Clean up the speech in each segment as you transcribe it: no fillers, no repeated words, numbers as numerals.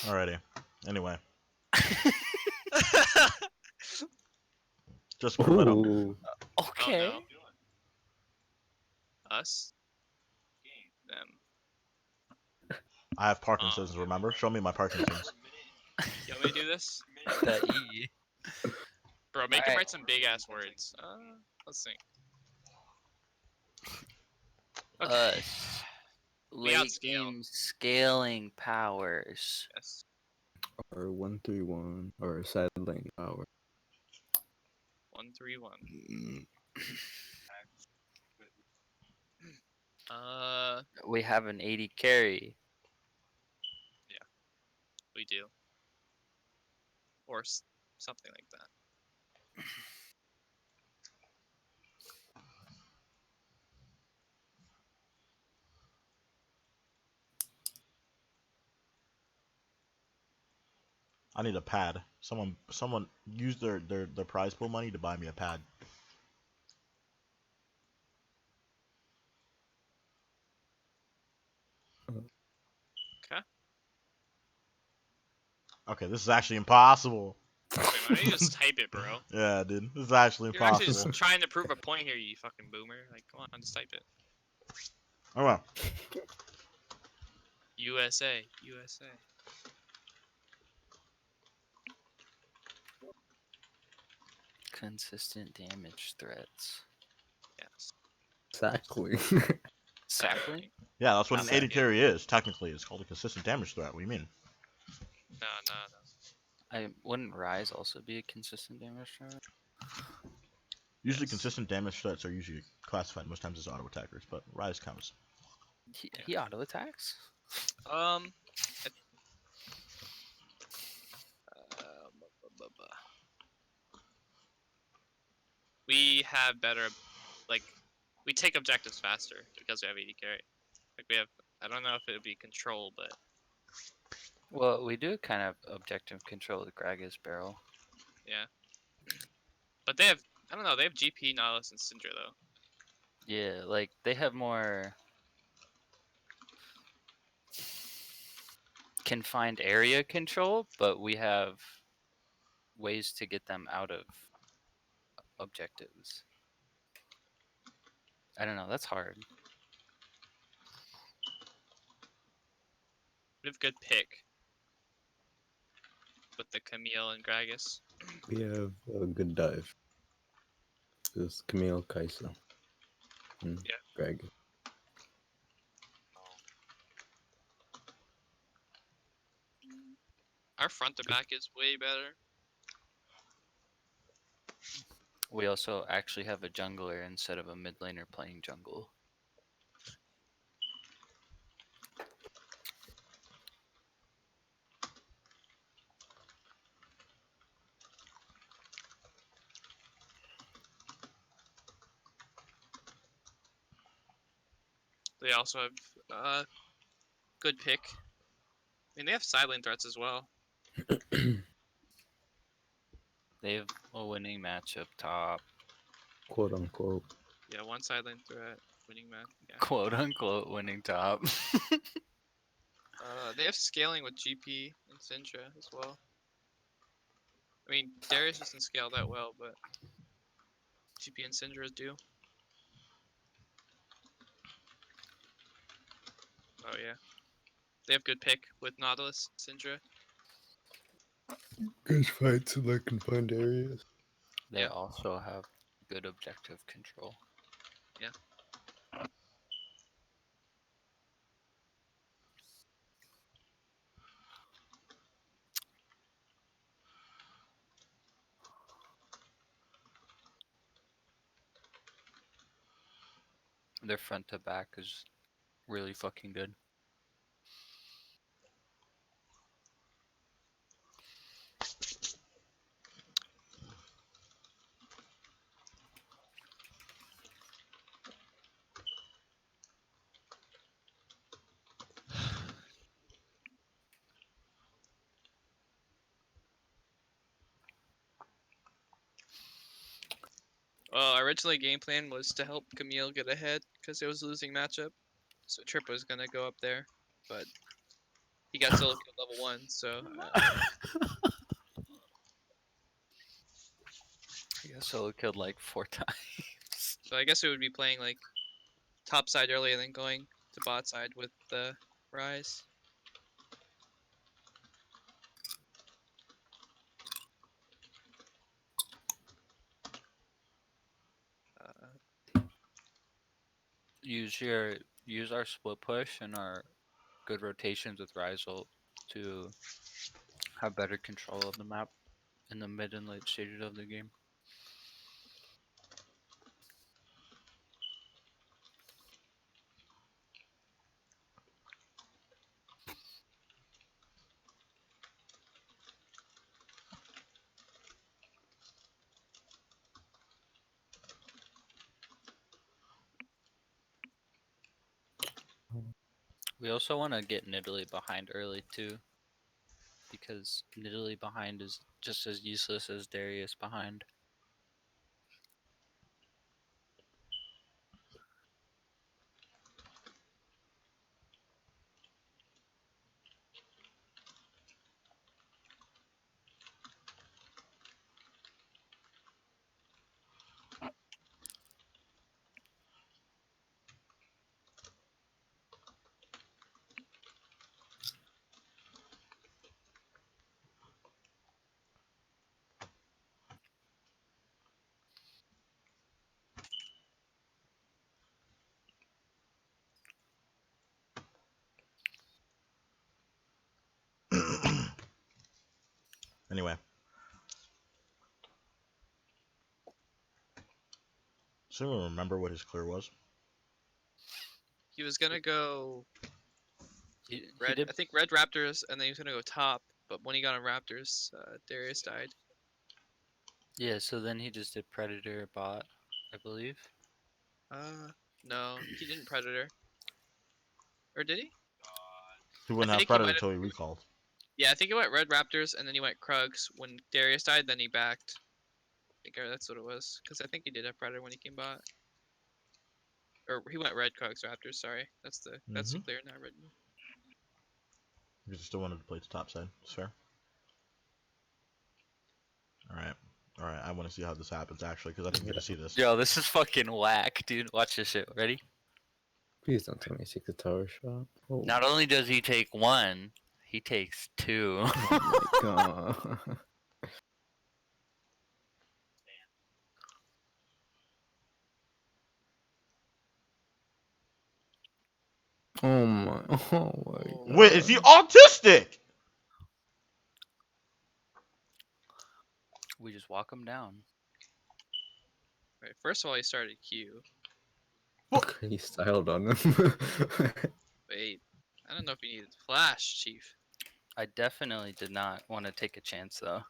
Alrighty. Anyway, just prove I don't. Ooh. Okay. Oh, no. Us. Them. I have Parkinson's. Remember? Show me my Parkinson's. You want me to do this? That E. Bro, make him Alright. write some big ass words. Let's think. Okay. We Late outscaled. game scaling powers. Yes. Or 131 or side lane power. 131. Mm. We have an 80 carry. We do. Or something like that. I need a pad. Someone use their prize pool money to buy me a pad. Okay. Okay, this is actually impossible. Wait, why don't you just type it, bro? Yeah, dude, this is actually You're actually impossible. just trying to prove a point here, you fucking boomer. Like, come on, just type it. Oh well. USA. USA. Consistent damage threats. Yes. Exactly. Sapling? Yeah, that's what an Okay. 80 carry is. Technically, it's called a consistent damage threat. What do you mean? No. Wouldn't Rise also be a consistent damage threat? Usually, Yes. consistent damage threats are usually classified most times as auto attackers, but Rise counts. He auto attacks? Um. We have better, like, we take objectives faster because we have 80 carry. Like we have, I don't know if it would be control, but Well, we do kind of objective control with Gragas Barrel. yeah. But they have, I don't know, they have GP, Nautilus, and Syndra though. Yeah, like they have more confined area control, but we have ways to get them out of objectives. I don't know, that's hard. We have good pick with the Camille and Gragas. We have a good dive. This Camille, Kaisa, and Yeah. Greg. Our front to back is way better. We also actually have a jungler instead of a mid laner playing jungle. They also have good pick. I mean, they have side lane threats as well. They have a winning match up top. Quote unquote. Yeah, one side lane threat, winning match. Yeah. Quote unquote winning top. They have scaling with GP and Syndra as well. I mean, Darius doesn't scale that well, but GP and Syndra do. Oh yeah. They have good pick with Nautilus, Syndra. Good fights in the confined areas. They Yeah. also have good objective control. Yeah. Their front to back is really fucking good. Well, originally game plan was to help Camille get ahead because it was a losing matchup. So Trip was gonna go up there, but he got solo killed level 1, so Yeah, solo killed like 4 times. so I guess it would be playing like top side early and then going to bot side with the Rise. Use our split push and our good rotations with Rizal to have better control of the map in the mid and late stages of the game. We also want to get Nidalee behind early too, because Nidalee behind is just as useless as Darius behind. Anyway. Does anyone remember what his clear was? He was gonna go He red. did I think red Raptors, and then he was gonna go top. But when he got on Raptors, Darius died. Yeah, so then he just did Predator bot, I believe. No, he didn't Predator. Or did he? He wouldn't I have think he Predator might have. until he recalled. Yeah, I think he went red Raptors, and then he went Krugs. When Darius died, then he backed. I think that's what it was. Because I think he did have Predator when he came bot. Or he went red Krugs Raptors. Sorry, that's the Mm-hmm. clear now written. Because he still wanted to play the top side. It's fair. Alright. Alright, I want to see how this happens actually, because I didn't get to see this. Yo, this is fucking whack, dude. Watch this shit. Ready? Please don't tell me he takes a tower shot. Oh Not only does he take 1, he takes 2. my god. Oh my, oh my god. Wait, is he autistic? We just walk him down. Right. First of all, he started Q. He styled on him. Wait, I don't know if he needed flash, Chief. I definitely did not want to take a chance though.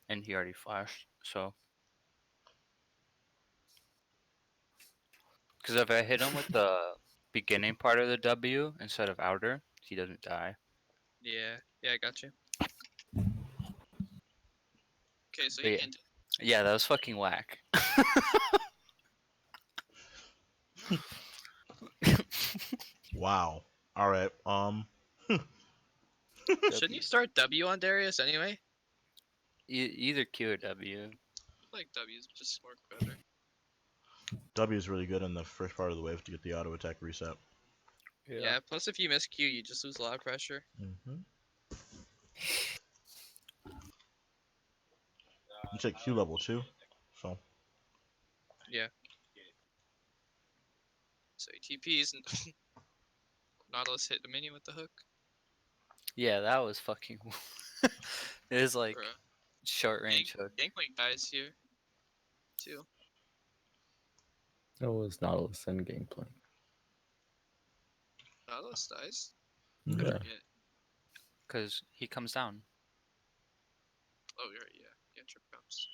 And he already flashed, so. Because if I hit him with the beginning part of the W instead of outer, he doesn't die. Yeah, I got you. Okay, so But you yeah. can. Yeah, that was fucking whack. Wow. Alright, Shouldn't you start W on Darius anyway? Either Q or W. I like W's just work better. W is really good in the first part of the wave to get the auto attack reset. Yeah. Plus, if you miss Q, you just lose a lot of pressure. Mm-hmm. You take Q level 2, so. Yeah. So he TPs and Nautilus hit the minion with the hook. Yeah, that was fucking. It was like Bruh. short range hook. Gangplank dies here. Too. That was Nautilus and gameplay. Nautilus dies. Mhm. Yeah. Yeah. Because he comes down. Oh, you're right. Yeah, trip comes.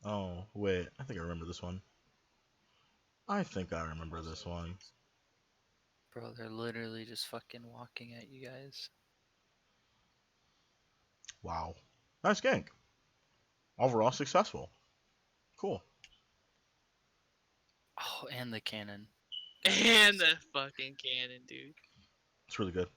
Oh, wait. I think I remember this one. I think I remember this one. Bro, they're literally just fucking walking at you guys. Wow. Nice gank. Overall successful. Cool. Oh, and the cannon. And the fucking cannon, dude. It's really good.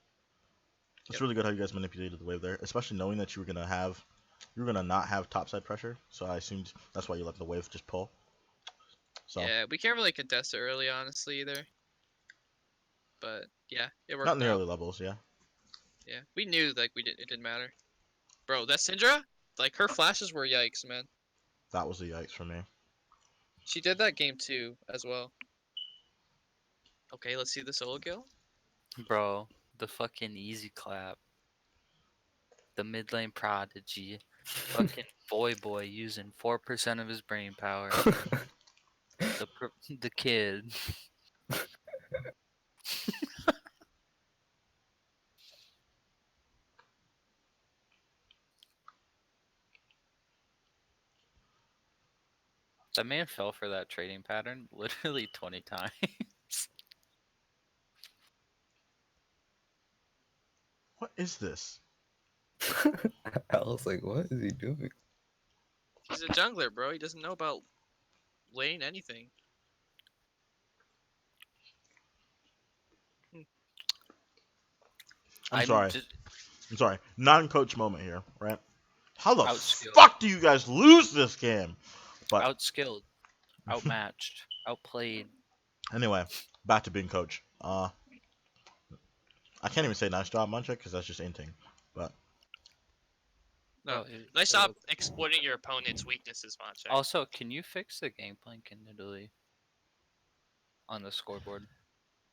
It's Yep. really good how you guys manipulated the wave there, especially knowing that you were gonna not have topside pressure. So I assumed that's why you let the wave just pull. So Yeah, we can't really contest it early, honestly, either. But yeah, it worked not in the out. early levels, yeah. Yeah, we knew like it didn't matter. Bro, that Syndra, like her flashes were yikes, man. That was a yikes for me. She did that game too, as well. Okay, let's see the solo kill. Bro, the fucking easy clap. The mid lane prodigy. Fucking boy using 4% of his brain power. The kid. That man fell for that trading pattern literally 20 times. What is this? I was like, what is he doing? He's a jungler, bro. He doesn't know about lane anything. I'm sorry. Just I'm sorry. Non-coach moment here, right? How the Outskilled. fuck do you guys lose this game? But outskilled, outmatched, outplayed. anyway, back to being coach. I can't even say nice job, Munchak, because that's just inting. But No, Bro, nice job exploiting your opponent's weaknesses, Monchak. Also, can you fix the gangplank in Italy on the scoreboard?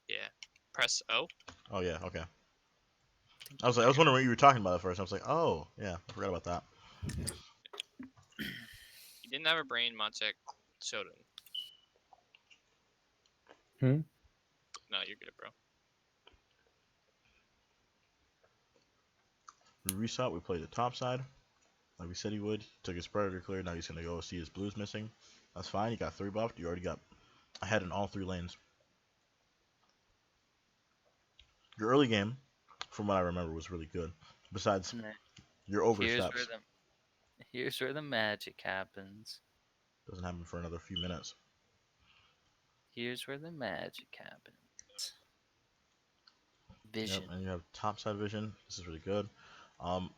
Yeah. Press O. oh yeah, okay. I was wondering what you were talking about at first. I was like, oh yeah, I forgot about that. He didn't have a brain, Monchak showed him. Hmm? No, you're good, bro. We reset. We played the top side, like we said he would. Took his predator clear. Now he's gonna go see his blues missing. That's fine. You got 3 buffed. You already got ahead in all 3 lanes. Your early game, from what I remember, was really good. Besides And then your here's where oversteps, the magic happens. doesn't happen for another few minutes. Here's where the magic happens. Yep, Vision. and you have top side vision. This is really good. Um,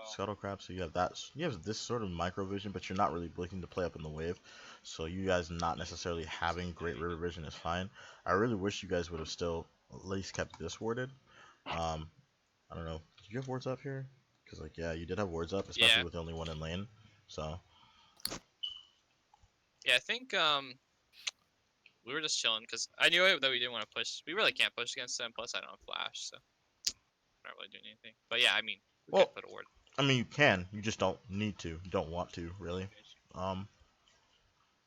Scuttle crab. So you have that. You have this sort of micro vision, but you're not really looking to play up in the wave. So you guys not necessarily having great river vision is fine. I really wish you guys would have still at least kept this warded. I don't know. Did you have wards up here? Because like yeah, you did have wards up, especially Yeah. with only one in lane. So Yeah, I think we were just chilling because I knew that we didn't want to push. We really can't push against them. Plus, I don't have flash, so I'm not really doing anything. But yeah, I mean, we well, could put a ward. I mean you can. You just don't need to. You don't want to really. Um,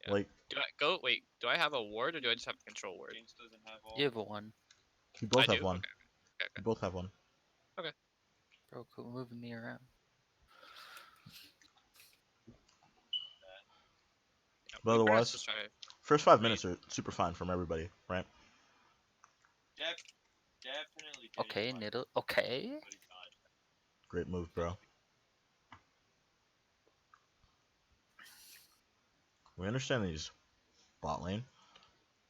Yeah. like Do I go? Wait, do I have a ward or do I just have a control ward? You have a one. you both I have do. one. Okay. Okay. You both have one. Bro, quit moving me around. Yeah, But we pretty much otherwise, just try to- first 5 minutes are super fine from everybody, right? Definitely. Okay, Niddle. Okay. Great move, bro. We understand these bot lane,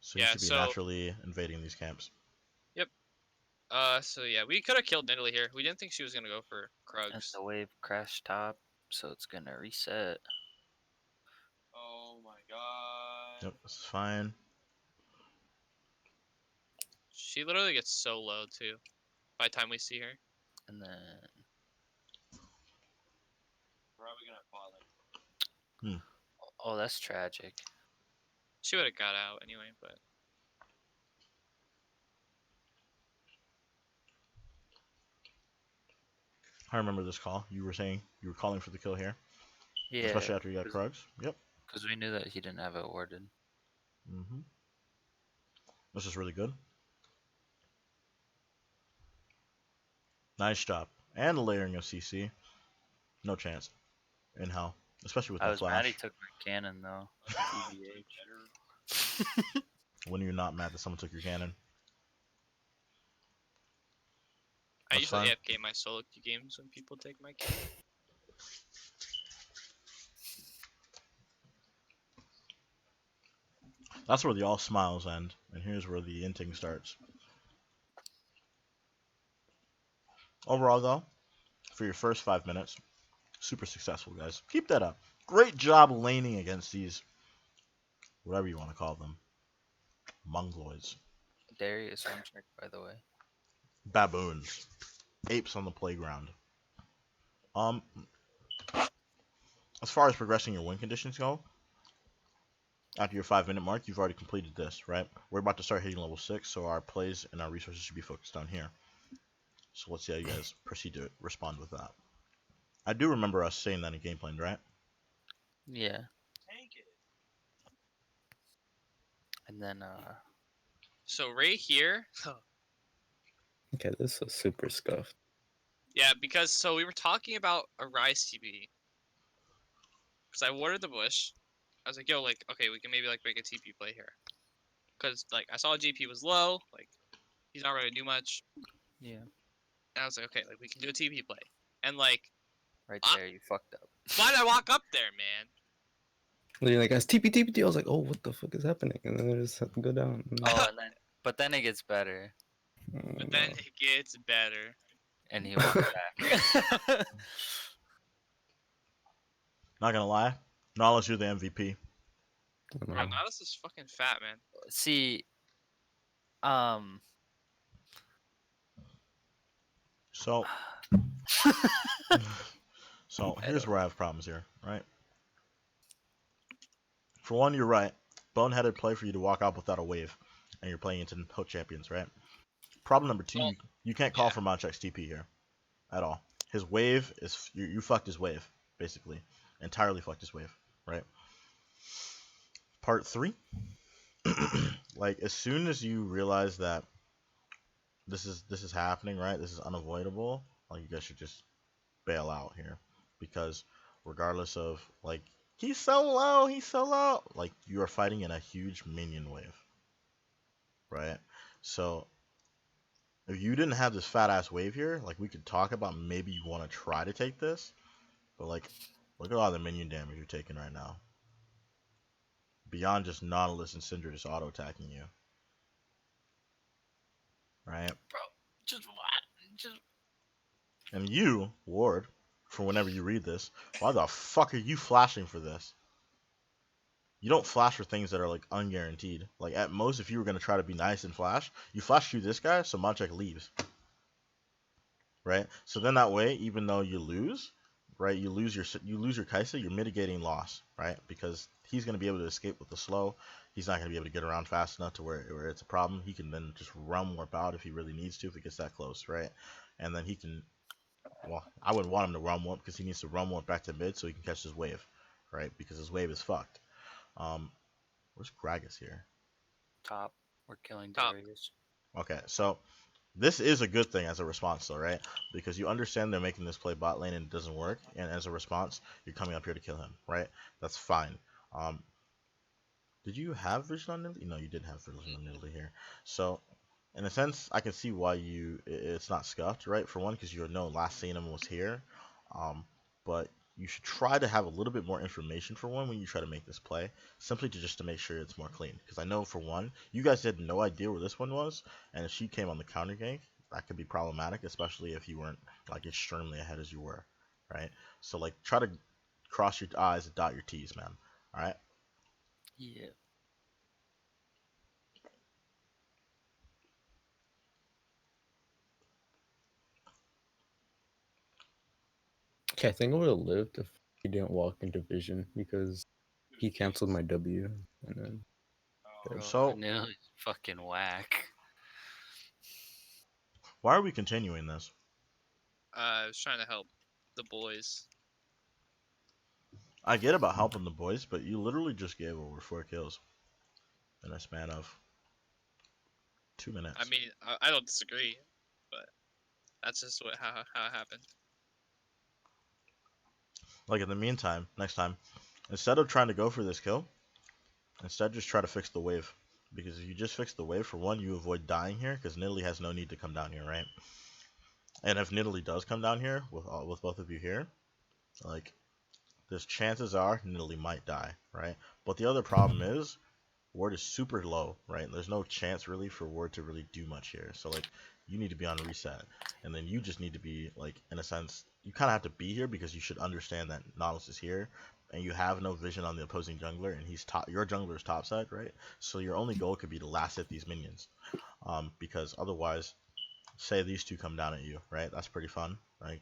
so you Yeah, should be so- naturally invading these camps. So yeah, we could have killed Nidalee here. We didn't think she was gonna go for And Krugs. the wave crashed top, so it's gonna reset. Oh my god. Yep, this is fine. She literally gets so low too. By the time we see her. And then Probably gonna fall. oh, that's tragic. She would have got out anyway, but I remember this call. You were saying you were calling for the kill here, Yeah, especially after you got Krugs. Yep. because we knew that he didn't have it warded. Mm-hmm. This is really good. Nice job. And the layering of CC. No chance. In hell. Especially with I no was mad he flash. took my cannon though. TBH. When you're not mad that someone took your cannon. I That's usually fine. AFK my solo queue games when people take my kill. That's where the all smiles end, and here's where the inting starts. Overall, though, for your first 5 minutes, super successful, guys. Keep that up. Great job laning against these, whatever you want to call them, mongoloids, Darius on check, by the way. baboons, apes on the playground. As far as progressing your win conditions go, after your 5 minute mark, you've already completed this, right? We're about to start hitting level 6, so our plays and our resources should be focused on here. So let's see how you guys proceed to respond with that. I do remember us saying that in game plan, right? Yeah. Tank it. And then So right here, Okay, this is super scuffed. yeah, because so we were talking about a Rise TP. Because I watered the bush. I was like, yo, like, okay, we can maybe like make a TP play here. Because like I saw GP was low, like he's not gonna do much. yeah, And I was like, okay, like we can do a TP play. And like, right Ah. there you fucked up. why'd I walk up there, man? You're like, guys, TP, TP, I was like, oh, what the fuck is happening? And then I just had to go down. Oh, and then but then it gets better, But then it gets better. and he went back. Not gonna lie, Nautilus, you're the MVP. Bro, Nautilus is fucking fat, man. See, So, so here's where I have problems here, right? For one, you're right. Boneheaded play for you to walk out without a wave, and you're playing into Hook Champions, right? Problem number two, Well, you can't call yeah. for Monchek's TP here at all. His wave is you fucked his wave, basically. Entirely fucked his wave, right? Part 3. Like as soon as you realize that this is happening, right? This is unavoidable. Like you guys should just bail out here, because regardless of like he's so low, like you are fighting in a huge minion wave, right? So if you didn't have this fat ass wave here, like we could talk about maybe you want to try to take this, but like look at all the minion damage you're taking right now. Beyond just Nautilus and Syndra just auto attacking you, right? just what? Just And you, Ward, for whenever you read this, why the fuck are you flashing for this? You don't flash for things that are like unguaranteed. Like at most, if you were gonna try to be nice and flash, you flash through this guy, so Monchek leaves. Right? So then that way, even though you lose, right, you lose your Kai'Sa, you're mitigating loss, right? Because he's gonna be able to escape with the slow. He's not gonna be able to get around fast enough to where it's a problem. He can then just run warp out if he really needs to, if it gets that close, right? And then he can. Well, I wouldn't want him to run warp because he needs to run warp back to mid so he can catch his wave, right? Because his wave is fucked. Where's Gragas here? top. We're killing Top. Darius. Okay, so this is a good thing as a response, though, right? Because you understand they're making this play bot lane and it doesn't work, and as a response, you're coming up here to kill him, right? That's fine. Did you have vision on Nidalee? No, you didn't have vision on Nidalee here. So, in a sense, I can see why it's not scuffed, right? For one, because you know last seen him was here, but you should try to have a little bit more information for one when you try to make this play, simply to make sure it's more clean. Because I know for one, you guys had no idea where this one was, and if she came on the counter gank, that could be problematic, especially if you weren't like extremely ahead as you were, right? So like try to cross your I's and dot your T's, man. All right. Yeah. Okay, I think I would have lived if he didn't walk into vision because he canceled my W. And then Bro, So- Vanilla is fucking whack. Why are we continuing this? I was trying to help the boys. I get about helping the boys, but you literally just gave over 4 kills in a span of 2 minutes. I mean, I don't disagree, but that's just how it happened. Like in the meantime, next time, instead of trying to go for this kill, instead just try to fix the wave. Because if you just fix the wave, for one, you avoid dying here, because Nidalee has no need to come down here, right? And if Nidalee does come down here, with both of you here, like, there's chances are Nidalee might die, right? But the other problem is, ward is super low, right? There's no chance really for ward to really do much here. So like you need to be on reset, and then you just need to be like, in a sense, you kind of have to be here because you should understand that Nautilus is here, and you have no vision on the opposing jungler, and he's top. Your jungler is topside, right? So your only goal could be to last hit these minions, because otherwise, say these two come down at you, right? That's pretty fun, like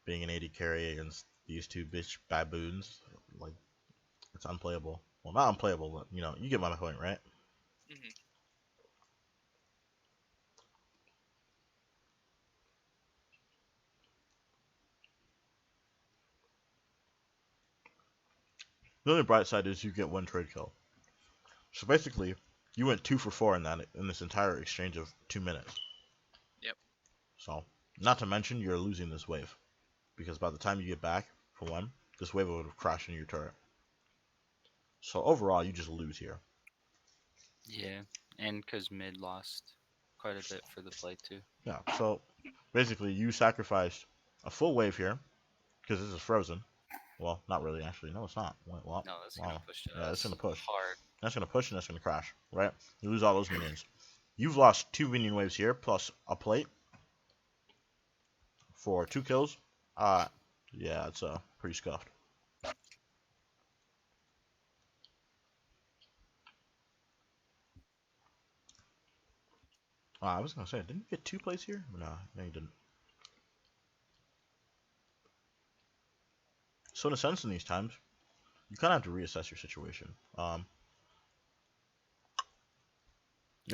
being an AD carry against these two bitch baboons, like it's unplayable. Well, not unplayable, but you know, you get my point, right? Hmm. The only bright side is you get one trade kill. So basically, you went 2 for 4 in this entire exchange of 2 minutes. Yep. So, not to mention you're losing this wave, because by the time you get back, for one, this wave would have crashed into your turret. So overall, you just lose here. Yeah, and because mid lost quite a bit for the play too. Yeah. So basically, you sacrificed a full wave here, because this is frozen. Well, not really, actually. No, it's not. Wait, well, No, that's wow. gonna push to Yeah, us it's gonna push. hard. That's gonna push and that's gonna crash, right? You lose all those minions. You've lost 2 minion waves here, plus a plate for 2 kills. Yeah, it's pretty scuffed. I was gonna say, didn't you get 2 plates here? No, you didn't. So in a sense, in these times, you kind of have to reassess your situation. You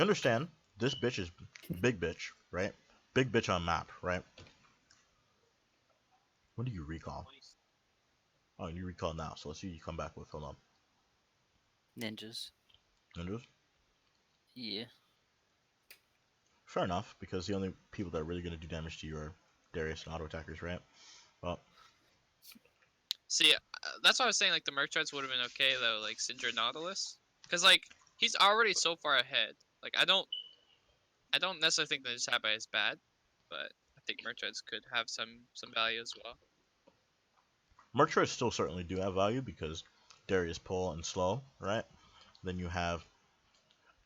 understand this bitch is big bitch, right? Big bitch on map, right? When do you recall? Oh, you recall now. So let's see what you come back with. Hold on. Ninjas. Ninjas? Yeah. Fair enough, because the only people that are really going to do damage to you are Darius and auto attackers, right? Well, See, that's why I was saying like the Merc Treads would have been okay though, like Syndra Nautilus, because like he's already so far ahead. Like I don't necessarily think that his Tabai is bad, but I think Merc Treads could have some value as well. Merc still certainly do have value because Darius pull and slow, right? Then you have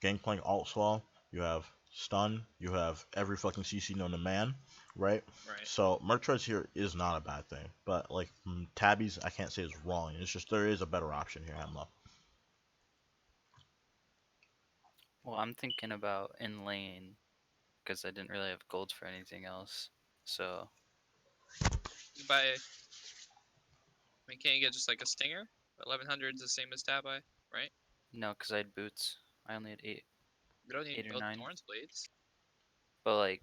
Gangplank alt slow, you have stun, you have every fucking CC known to man, right? Right. So Merc here is not a bad thing, but like Tabbies, I can't say is wrong. It's just there is a better option here, Hemlock. Well, I'm thinking about in lane because I didn't really have gold for anything else. So By, I mean, can't you get just like a Stinger? 1100 is the same as Tabai, right? no, because I had boots. I only had 8. You don't need 8 or both 9. Thorns Blades. But like,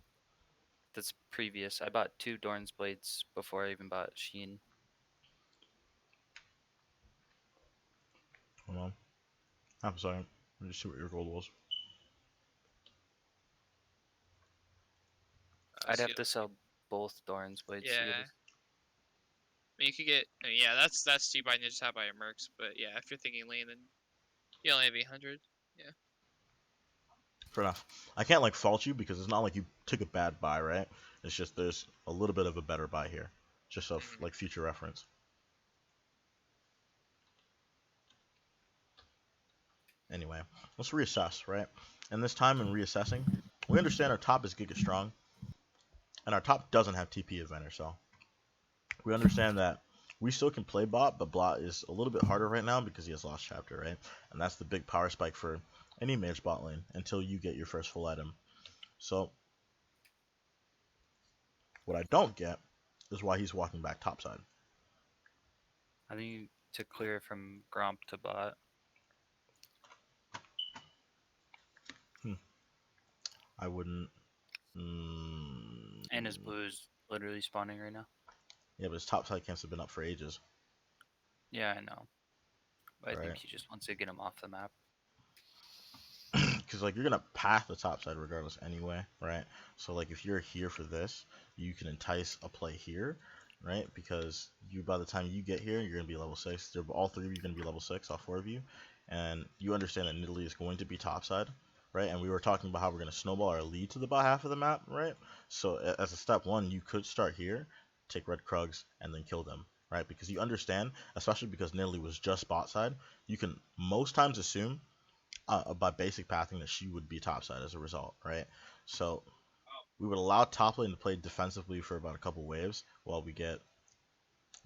that's previous. I bought 2 Dorn's Blades before I even bought Sheen. Hold on. I'm sorry. Let me just see what your gold was. I'd So have you- to sell both Dorn's Blades to Yeah. get I it. mean, you could get. I mean, yeah, that's cheap by Ninja Tabai or Mercs, but yeah, if you're thinking lane, then you only have 800. Fair enough. I can't like fault you because it's not like you took a bad buy, right? It's just there's a little bit of a better buy here, just of like future reference. Anyway, let's reassess, right? And this time in reassessing, we understand our top is Giga Strong, and our top doesn't have TP advantage, so we understand that we still can play bot, but bot is a little bit harder right now because he has lost chapter, right? And that's the big power spike for any mage bot lane until you get your first full item. So what I don't get is why he's walking back topside. I think to clear from Gromp to bot. I wouldn't. And his blue is literally spawning right now. Yeah, but his topside camps have been up for ages. Yeah, I know. But I think Right. he just wants to get him off the map. Because like you're gonna path the topside regardless anyway, right? So like if you're here for this, you can entice a play here, right? Because you by the time you get here, you're gonna be level 6. All 3 of you are gonna be level 6, all 4 of you, and you understand that Nidalee is going to be topside, right? And we were talking about how we're gonna snowball our lead to the bottom half of the map, right? So as a step 1, you could start here, take red Krugs, and then kill them, right? Because you understand, especially because Nidalee was just bot side, you can most times assume by basic pathing that she would be topside as a result, right? So we would allow top lane to play defensively for about a couple waves while we get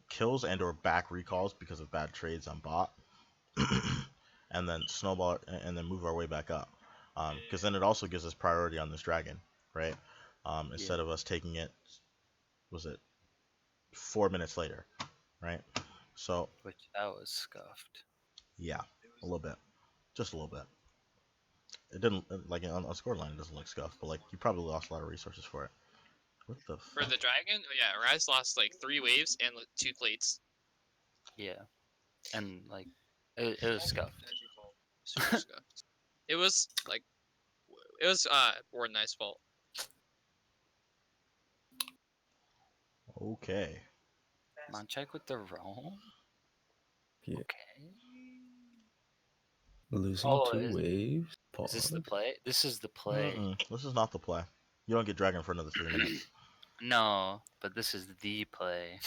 kills and or back recalls because of bad trades on bot, and then snowball and then move our way back up. Because then it also gives us priority on this dragon, right? Instead of us taking it, was it 4 minutes later, right? So Which that was scuffed. yeah, a little bit, just a little bit. It didn't like on scoreline. It doesn't look scuffed, but like you probably lost a lot of resources for it. What the For fuck? the dragon, oh, yeah, Rise lost like 3 waves and 2 plates. Yeah, and like it was scuffed. Super scuffed. It was like, it was Warden Knight's fault. Okay. Moncheck with the roam. Yeah. Okay. Losing Oh, 2 is waves. is this the Pause. play? This is the play. This is not the play. You don't get dragon for another 3 minutes. No, but this is the play.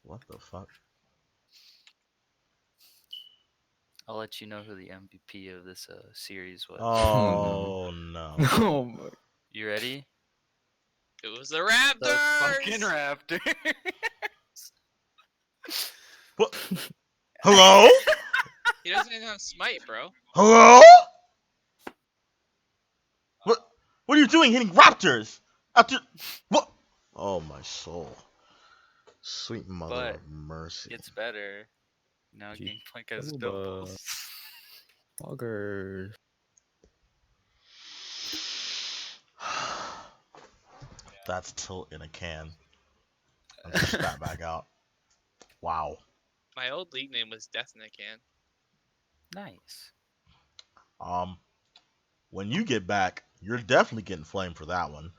What the fuck? I'll let you know who the MVP of this series was. Oh no. Oh my. You ready? It was the Raptors! The fucking Raptors. What? Hello? He doesn't even have smite, bro. Hello? What are you doing hitting raptors? After what? Oh my soul. Sweet mother But of mercy. It's better. Now Gee, Gangplank has Zelda. doubles. Foggers. That's tilt in a can. I just spat back out. Wow. My old league name was Death in a Can. Nice. When you get back, you're definitely getting flamed for that one.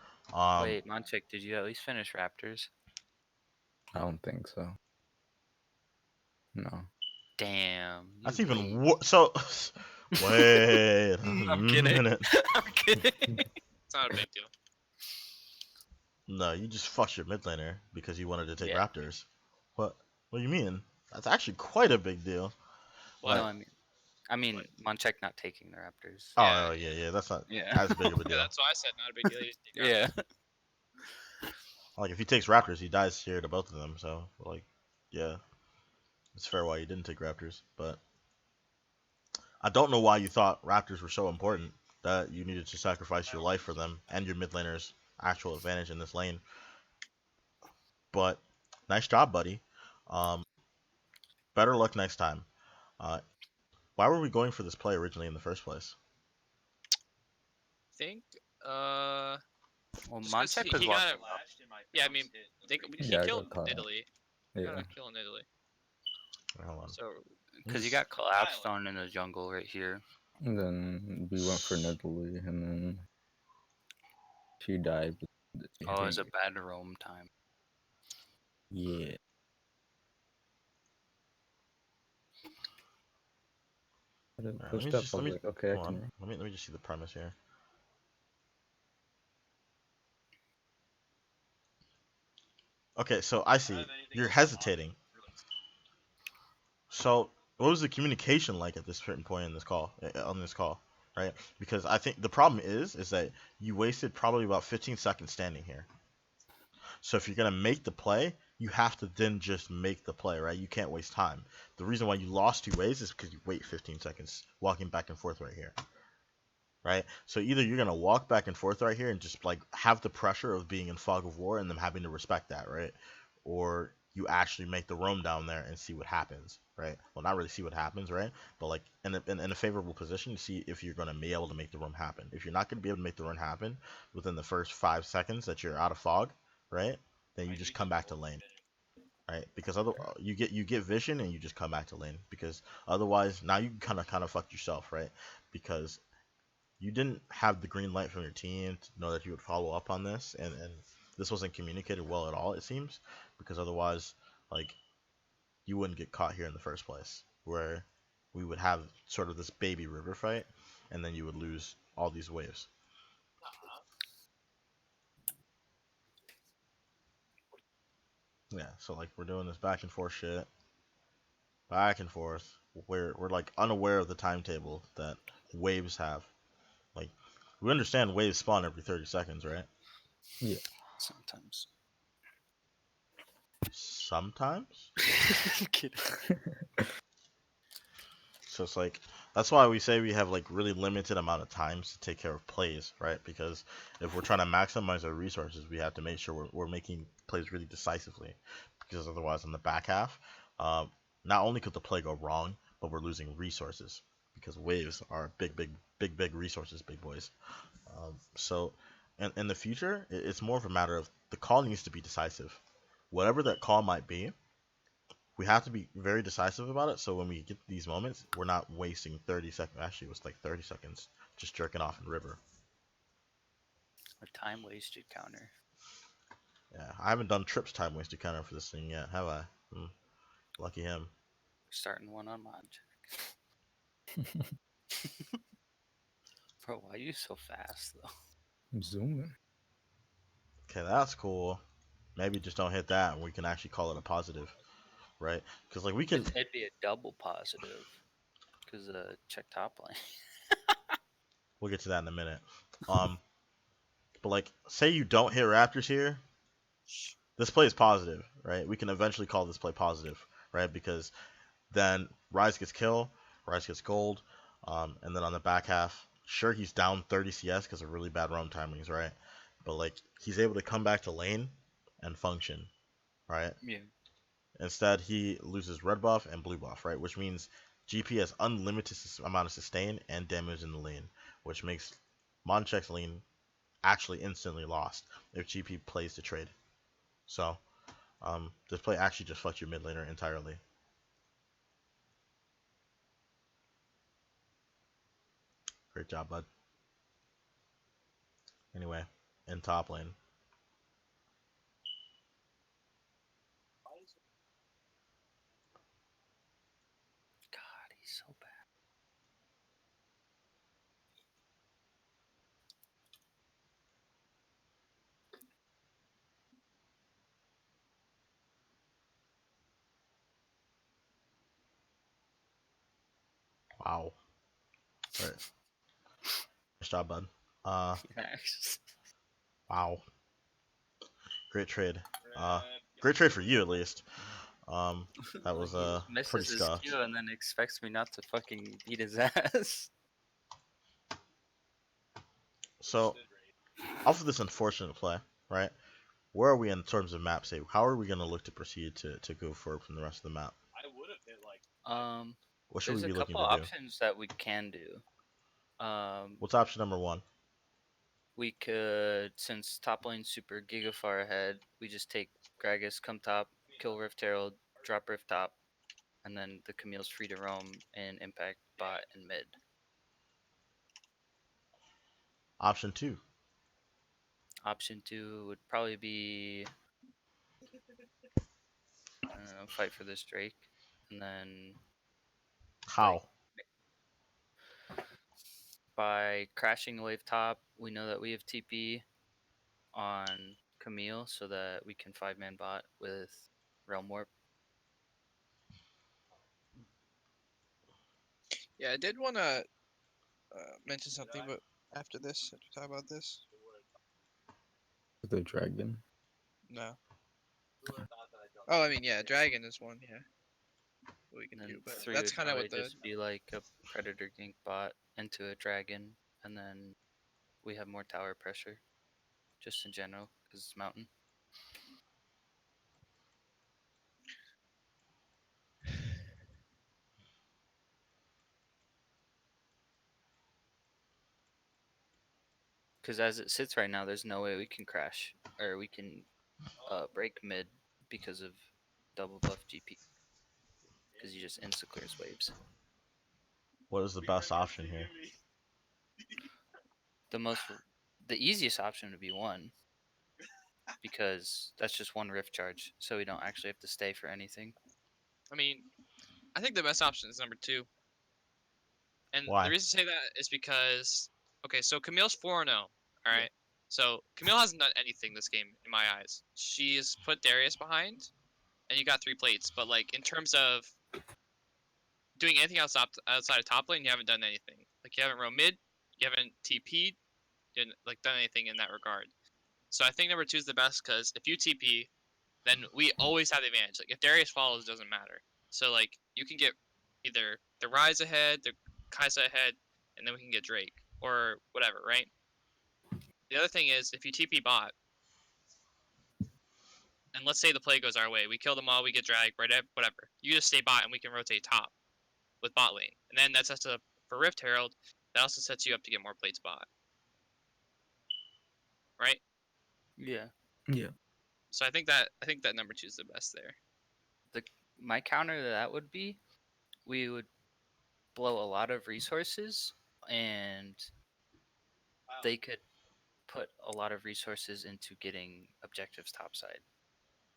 Wait, Moncheck, did you at least finish Raptors? I don't think so. No. Damn. That's you even late. worse. So, wait a I'm kidding. minute. I'm kidding. It's not a big deal. No, you just fucked your mid laner because you wanted to take Yeah. raptors. What? What do you mean? That's actually quite a big deal. What? No, I mean Moncheck not taking the Raptors. Oh yeah. That's not Yeah. as big of a Yeah, deal. that's why I said not a big deal. You didn't take Yeah. Like if he takes raptors, he dies here to both of them. So like, yeah, it's fair why you didn't take raptors. But I don't know why you thought raptors were so important that you needed to sacrifice your life for them and your mid laner's actual advantage in this lane. But nice job, buddy. Better luck next time. Why were we going for this play originally in the first place? think, Well, Just 'cause Moncheck he was got walking it- up. yeah, I mean, he Yeah, I killed got caught. Italy. He got Yeah. a kill in Italy. Hold on. So, Because he got collapsed on in the jungle right here. And then we went for Nidalee, and then she died. Oh, it was a bad roam time. Yeah. I didn't Alright, push let me up. just- I let was me- like, okay, I Hold can. on. Let me just see the premise here. Okay, so I see. You're hesitating. So, what was the communication like at this certain point in this call, on this call, right? Because I think the problem is that you wasted probably about 15 seconds standing here. So if you're gonna make the play, you have to then just make the play, right? You can't waste time. The reason why you lost 2 ways is because you wait 15 seconds walking back and forth right here, right? So either you're gonna walk back and forth right here and just like have the pressure of being in fog of war and them having to respect that, right? Or you actually make the roam down there and see what happens, right? Well, not really see what happens, right? But like in a favorable position to see if you're gonna be able to make the roam happen. If you're not gonna be able to make the roam happen within the first 5 seconds that you're out of fog, right? Then you just come back to lane, right? Because you get vision and you just come back to lane because otherwise now you kind of fucked yourself, right? Because you didn't have the green light from your team to know that you would follow up on this, and this wasn't communicated well at all, it seems, because otherwise, like, you wouldn't get caught here in the first place, where we would have sort of this baby river fight, and then you would lose all these waves. Yeah, so like we're doing this back and forth shit. back and forth. We're like unaware of the timetable that waves have. Like, we understand waves spawn every 30 seconds, right? Sometimes. Sometimes. Kidding. So it's like that's why we say we have like really limited amount of times to take care of plays, right? Because if we're trying to maximize our resources, we have to make sure we're making plays really decisively. Because otherwise, in the back half, not only could the play go wrong, but we're losing resources because waves are big resources, big boys. So, in the future, it's more of a matter of the call needs to be decisive. Whatever that call might be, we have to be very decisive about it. So when we get these moments, we're not wasting 30 seconds. Actually, it was like 30 seconds just jerking off in river. A time wasted counter. Yeah, I haven't done trips time wasted counter for this thing yet, have I? Lucky him. Starting one on mod. Bro, why are you so fast though? I'm zooming. Okay, that's cool. Maybe just don't hit that, and we can actually call it a positive, right? Because like we can. It'd be a double positive. Because check top line. We'll get to that in a minute. But like, say you don't hit Raptors here, this play is positive, right? We can eventually call this play positive, right? Because then Rise gets kill, Rise gets gold, and then on the back half, sure he's down 30 CS because of really bad roam timings, right? But like he's able to come back to lane and function, right? Yeah. Instead, he loses red buff and blue buff, right? Which means GP has unlimited amount of sustain and damage in the lane, which makes Monchek's lane actually instantly lost if GP plays the trade. So, this play actually just fucked your mid laner entirely. Great job, bud. Anyway, in top lane. God, he's so bad. Wow. Right. Nice job, bud. Yes. Wow. Great trade. Great trade for you at least. That was He pretty misses his scuffed. Q and then expects me not to fucking beat his ass. So, off of this unfortunate play, right? Where are we in terms of map save? How are we going to look to proceed to go forward from the rest of the map? I would have hit like What should There's we a be looking couple to do? options that we can do. What's option number one? We could, since top lane's super giga far ahead, we just take Gragas, come top, kill Rift Herald, drop Rift top, and then the Camille's free to roam and impact bot and mid. Option two. Option 2 would probably be, I don't know, fight for this Drake, and then How? by crashing the wave top, we know that we have TP on Camille so that we can 5-man bot with Realm Warp. Yeah, I did want to mention something, but after this, after we talk about this, The dragon. no. Oh, I mean, yeah, dragon is one, yeah. We can And do, then but 3 that's would kind of probably what the just be like a Predator gank bot into a dragon, and then we have more tower pressure, just in general, because it's mountain. Because as it sits right now, there's no way we can crash or we can break mid because of double buff GP. Because he just insta clears waves. What is the best option here? The easiest option would be 1, because that's just 1 rift charge, so we don't actually have to stay for anything. I mean, I think the best option is number 2. And Why? the reason I say that is because, okay, so Camille's 4-0, alright? So Camille hasn't done anything this game, in my eyes. She's put Darius behind, and you got 3 plates, but like, in terms of doing anything else outside of top lane, you haven't done anything. Like you haven't roam mid, you haven't TP'd, you haven't like done anything in that regard. So I think number 2 is the best because if you TP, then we always have the advantage. Like if Darius follows, it doesn't matter. So like you can get either the Ryze ahead, the Kai'Sa ahead, and then we can get Drake or whatever, right? The other thing is if you TP bot, and let's say the play goes our way, we kill them all, we get dragged, right? Whatever. You just stay bot, and we can rotate top with bot lane, and then that sets up for Rift Herald. That also sets you up to get more plates bot, right? Yeah. Yeah. So I think that number 2 is the best there. My counter to that would be we would blow a lot of resources, and they could put a lot of resources into getting objectives topside.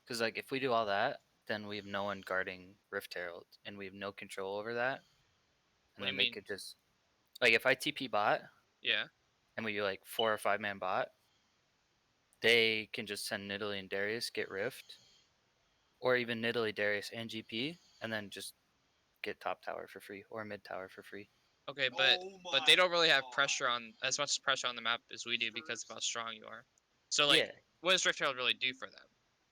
Because like if we do all that, then we have no one guarding Rift Herald, and we have no control over that. And What do then you they mean? could just like if I TP bot Yeah. and we do like 4 or 5 man bot, they can just send Nidalee and Darius get Rift, or even Nidalee, Darius, and GP, and then just get top tower for free or mid tower for free. Okay, but they don't really have pressure on as much pressure on the map as we do because of how strong you are. So like, Yeah. what does Rift Herald really do for them?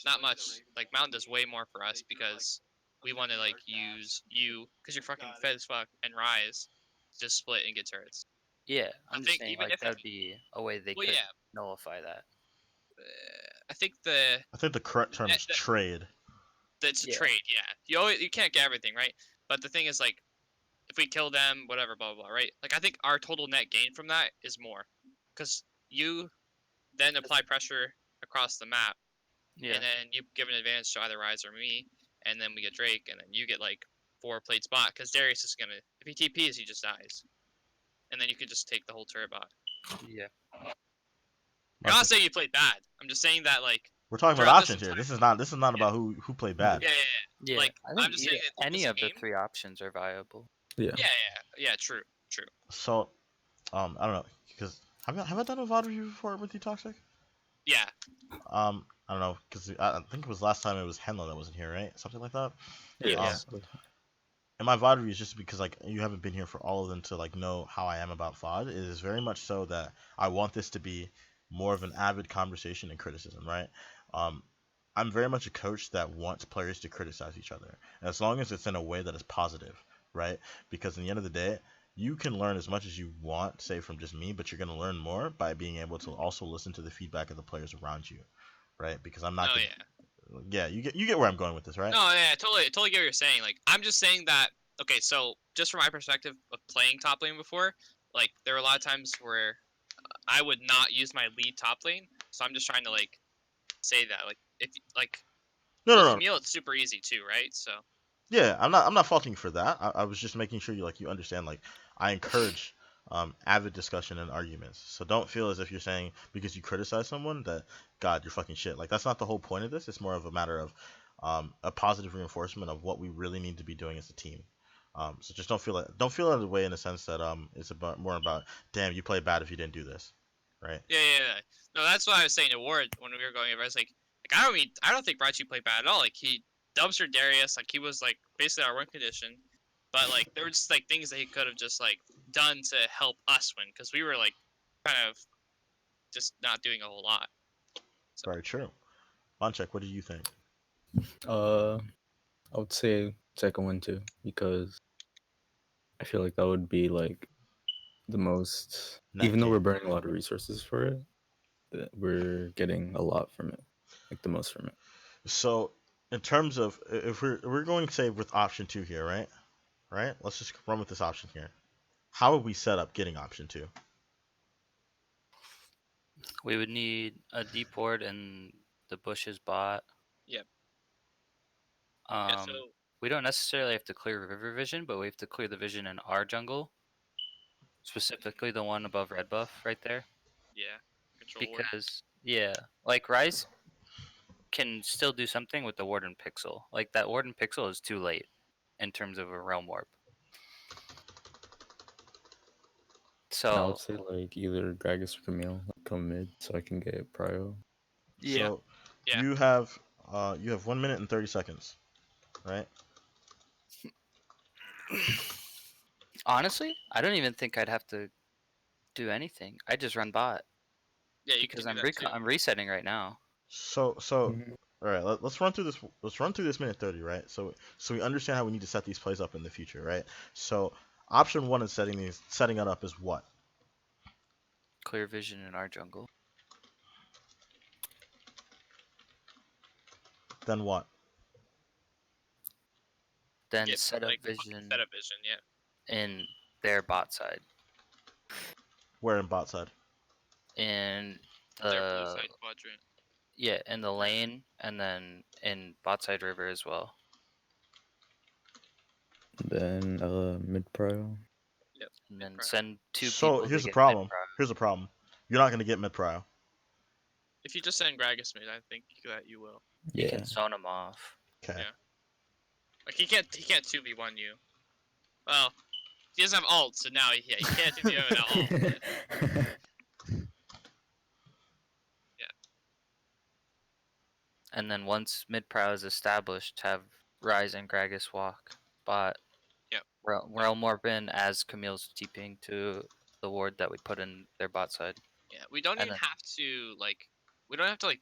Not much. Like Mountain does way more for us because we want to like use you because you're fucking fed as fuck and Rise to just split and get turrets. Yeah, I I'm just think saying even like if that would be a way they Well, could yeah. nullify that. I think the I think the correct term is trade. that's a Yeah. trade. Yeah, you can't get everything right, but the thing is like, if we kill them, whatever, blah blah blah, right? Like I think our total net gain from that is more, because you then apply pressure across the map, Yeah. and then you give an advantage to either Rise or me, and then we get Drake, and then you get like 4 plate spot, because Darius is gonna, if he TPs, he just dies, and then you could just take the whole turret bot. Yeah. I'm not saying you played bad. I'm just saying that like, We're talking about throughout this options here. entire- This is not about who played bad. Yeah. Like, I think I'm just saying that any this of the game- 3 options are viable. Yeah. Yeah. True. So, I don't know, because have I done a VOD review before with you, Toxic? Yeah. I don't know, because I think it was last time it was Henlo that wasn't here, right? Something like that. Yeah. And my VOD review is just because like you haven't been here for all of them to like know how I am about VOD. It is very much so that I want this to be more of an avid conversation and criticism, right? I'm very much a coach that wants players to criticize each other, as long as it's in a way that is positive, right? Because in the end of the day, you can learn as much as you want, say from just me, but you're gonna learn more by being able to also listen to the feedback of the players around you, right? Because I'm not. Oh gonna, yeah, you get where I'm going with this, right? No, yeah, totally get what you're saying. Like, I'm just saying that. Okay, so just from my perspective of playing top lane before, like there were a lot of times where I would not use my lead top lane. So I'm just trying to like say that, like, if like No. Camille, it's super easy too, right? So Yeah, I'm not faulting you for that. I was just making sure you understand, like, I encourage avid discussion and arguments. So don't feel as if you're saying because you criticize someone that God, you're fucking shit. Like that's not the whole point of this. It's more of a matter of a positive reinforcement of what we really need to be doing as a team. So just don't feel that way in the sense that it's more about damn, you play bad if you didn't do this, right? yeah. No, that's what I was saying to Ward when we were going over. I was like I don't think Raichu played bad at all. Like he dumpster Darius, like he was like basically our win condition. But like there were just like things that he could have just like done to help us win, because we were like kind of just not doing a whole lot. Very true. Bonchek, what do you think? I would say second one too, because I feel like that would be like the most, Net even though gain. we're burning a lot of resources for it, that we're getting a lot from it, like the most from it. So, in terms of if we're going to say with option 2 here, right? Right? Let's just run with this option here. How would we set up getting option 2? We would need a deep ward and the bushes bot. Yep. Um, we don't necessarily have to clear river vision, but we have to clear the vision in our jungle, specifically the one above red buff right there. Yeah. Control ward. Because like Rise can still do something with the Warden Pixel. Like that Warden Pixel is too late in terms of a realm warp. I So would say like either Gragas or Camille like, come mid so I can get prio. So Yeah. you have 1 minute and 30 seconds, right? Honestly, I don't even think I'd have to do anything. I just run bot Yeah, you because can do that too. I'm resetting right now. So Mhm. all right, let's run through this. Let's run through this minute 30, right? So we understand how we need to set these plays up in the future, right? So option one in setting it up is what? Clear vision in our jungle. Then what? Then Get set up like vision set up vision. Yeah. in their bot side. Where in bot side? In Their blue the side quadrant. in the lane, and then in bot side river as well. Then mid prio. Yep. And then mid-prio. send two So people here's to the get problem. mid-prio. Here's the problem. You're not gonna get mid prio. If you just send Gragas mid, I think that you will. You Yeah. can zone them off. Okay. Yeah. Like he can't 2v1 you. Well, he doesn't have ult, so now he can't 2v1 without ult. But And then once mid-prio is established, have Ryze and Gragas walk bot. Yep. Realm Warp in as Camille's TPing to the ward that we put in their bot side. yeah, we don't And even then- have to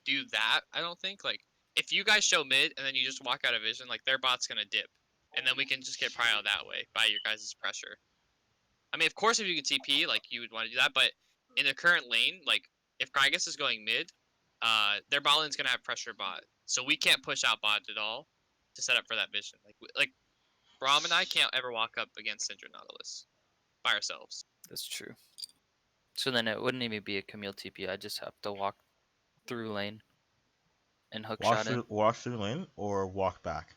do that. I don't think like if you guys show mid and then you just walk out of vision, like their bot's gonna dip, and then we can just get prio that way by your guys' pressure. I mean, of course, if you can TP, like you would want to do that, but in the current lane, like if Gragas is going mid, their bot lane's gonna have pressure bot, so we can't push out bot at all to set up for that vision. Like Braum and I can't ever walk up against Syndra Nautilus by ourselves. That's true. So then it wouldn't even be a Camille TP. I just have to walk through lane and hook shot in. Walk through lane or walk back.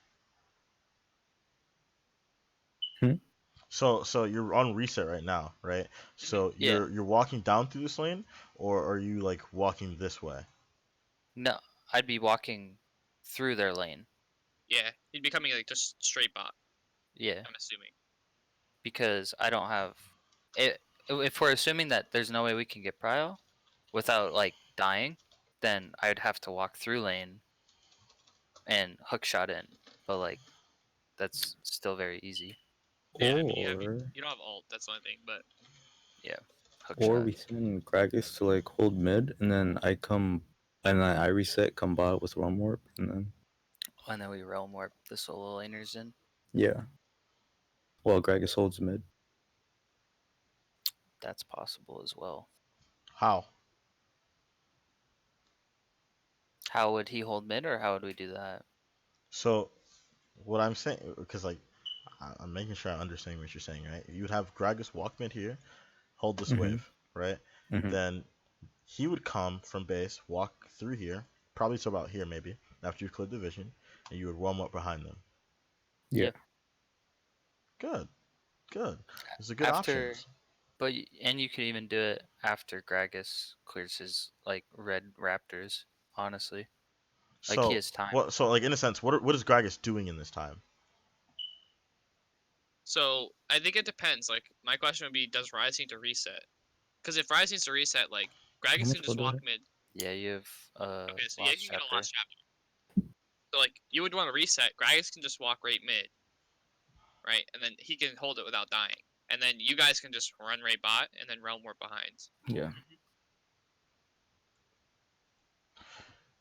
Hmm? So you're on reset right now, right? So Yeah. you're walking down through this lane, or are you like walking this way? No, I'd be walking through their lane. Yeah, he'd be coming like just straight bot. Yeah, I'm assuming. because I don't have it. If we're assuming that there's no way we can get prio without like dying, then I'd have to walk through lane and hook shot in. But like, that's still very easy. Yeah, I mean, you Or don't have ult. That's the only thing, but Hook or shot. we send Gragas to like hold mid, and then I reset, come bot with Realm Warp, and then And then we realm warp the solo laners in. yeah. Well, Gragas holds mid. That's possible as well. How? How would he hold mid, or how would we do that? So what I'm saying, because like I'm making sure I understand what you're saying, right? You would have Gragas walk mid here, hold this Mhm. wave, right? Mhm. Then he would come from base, walk through here, probably to about here maybe, after you cleared the vision, and you would roam up behind them. Yeah. Good. These are good After- options. But and you could even do it after Gragas clears his like red raptors. Honestly, like So he has time. what? So like in a sense, what is Gragas doing in this time? so I think it depends. Like my question would be, does Rise need to reset? Because if Rise needs to reset, like Gragas much can just will walk it? mid. Yeah, you have Okay, so yeah, lost you can get a chapter. lost chapter. So like you would want to reset. Gragas can just walk right mid, right, and then he can hold it without dying. And then you guys can just run right bot and then realm warp behind. Yeah.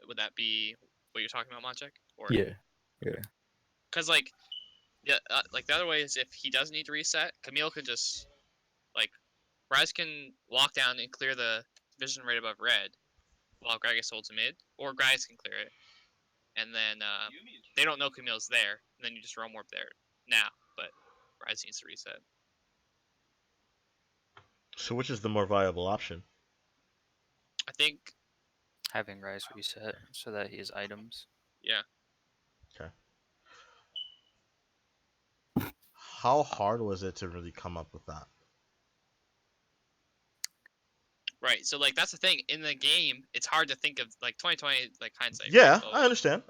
Would that be what you're talking about, Monchek? Or Yeah. because like like the other way is if he doesn't need to reset, Camille could just like Rise can walk down and clear the vision right above red, while Gragas holds mid, or Gragas can clear it, and then they don't know Camille's there, and then you just realm warp there now. But Rise needs to reset. So which is the more viable option? I think Having Rise reset so that he has items. yeah. How hard was it to really come up with that? Right, so like that's the thing in the game. It's hard to think of like 2020 like hindsight. Yeah, Oh, I understand.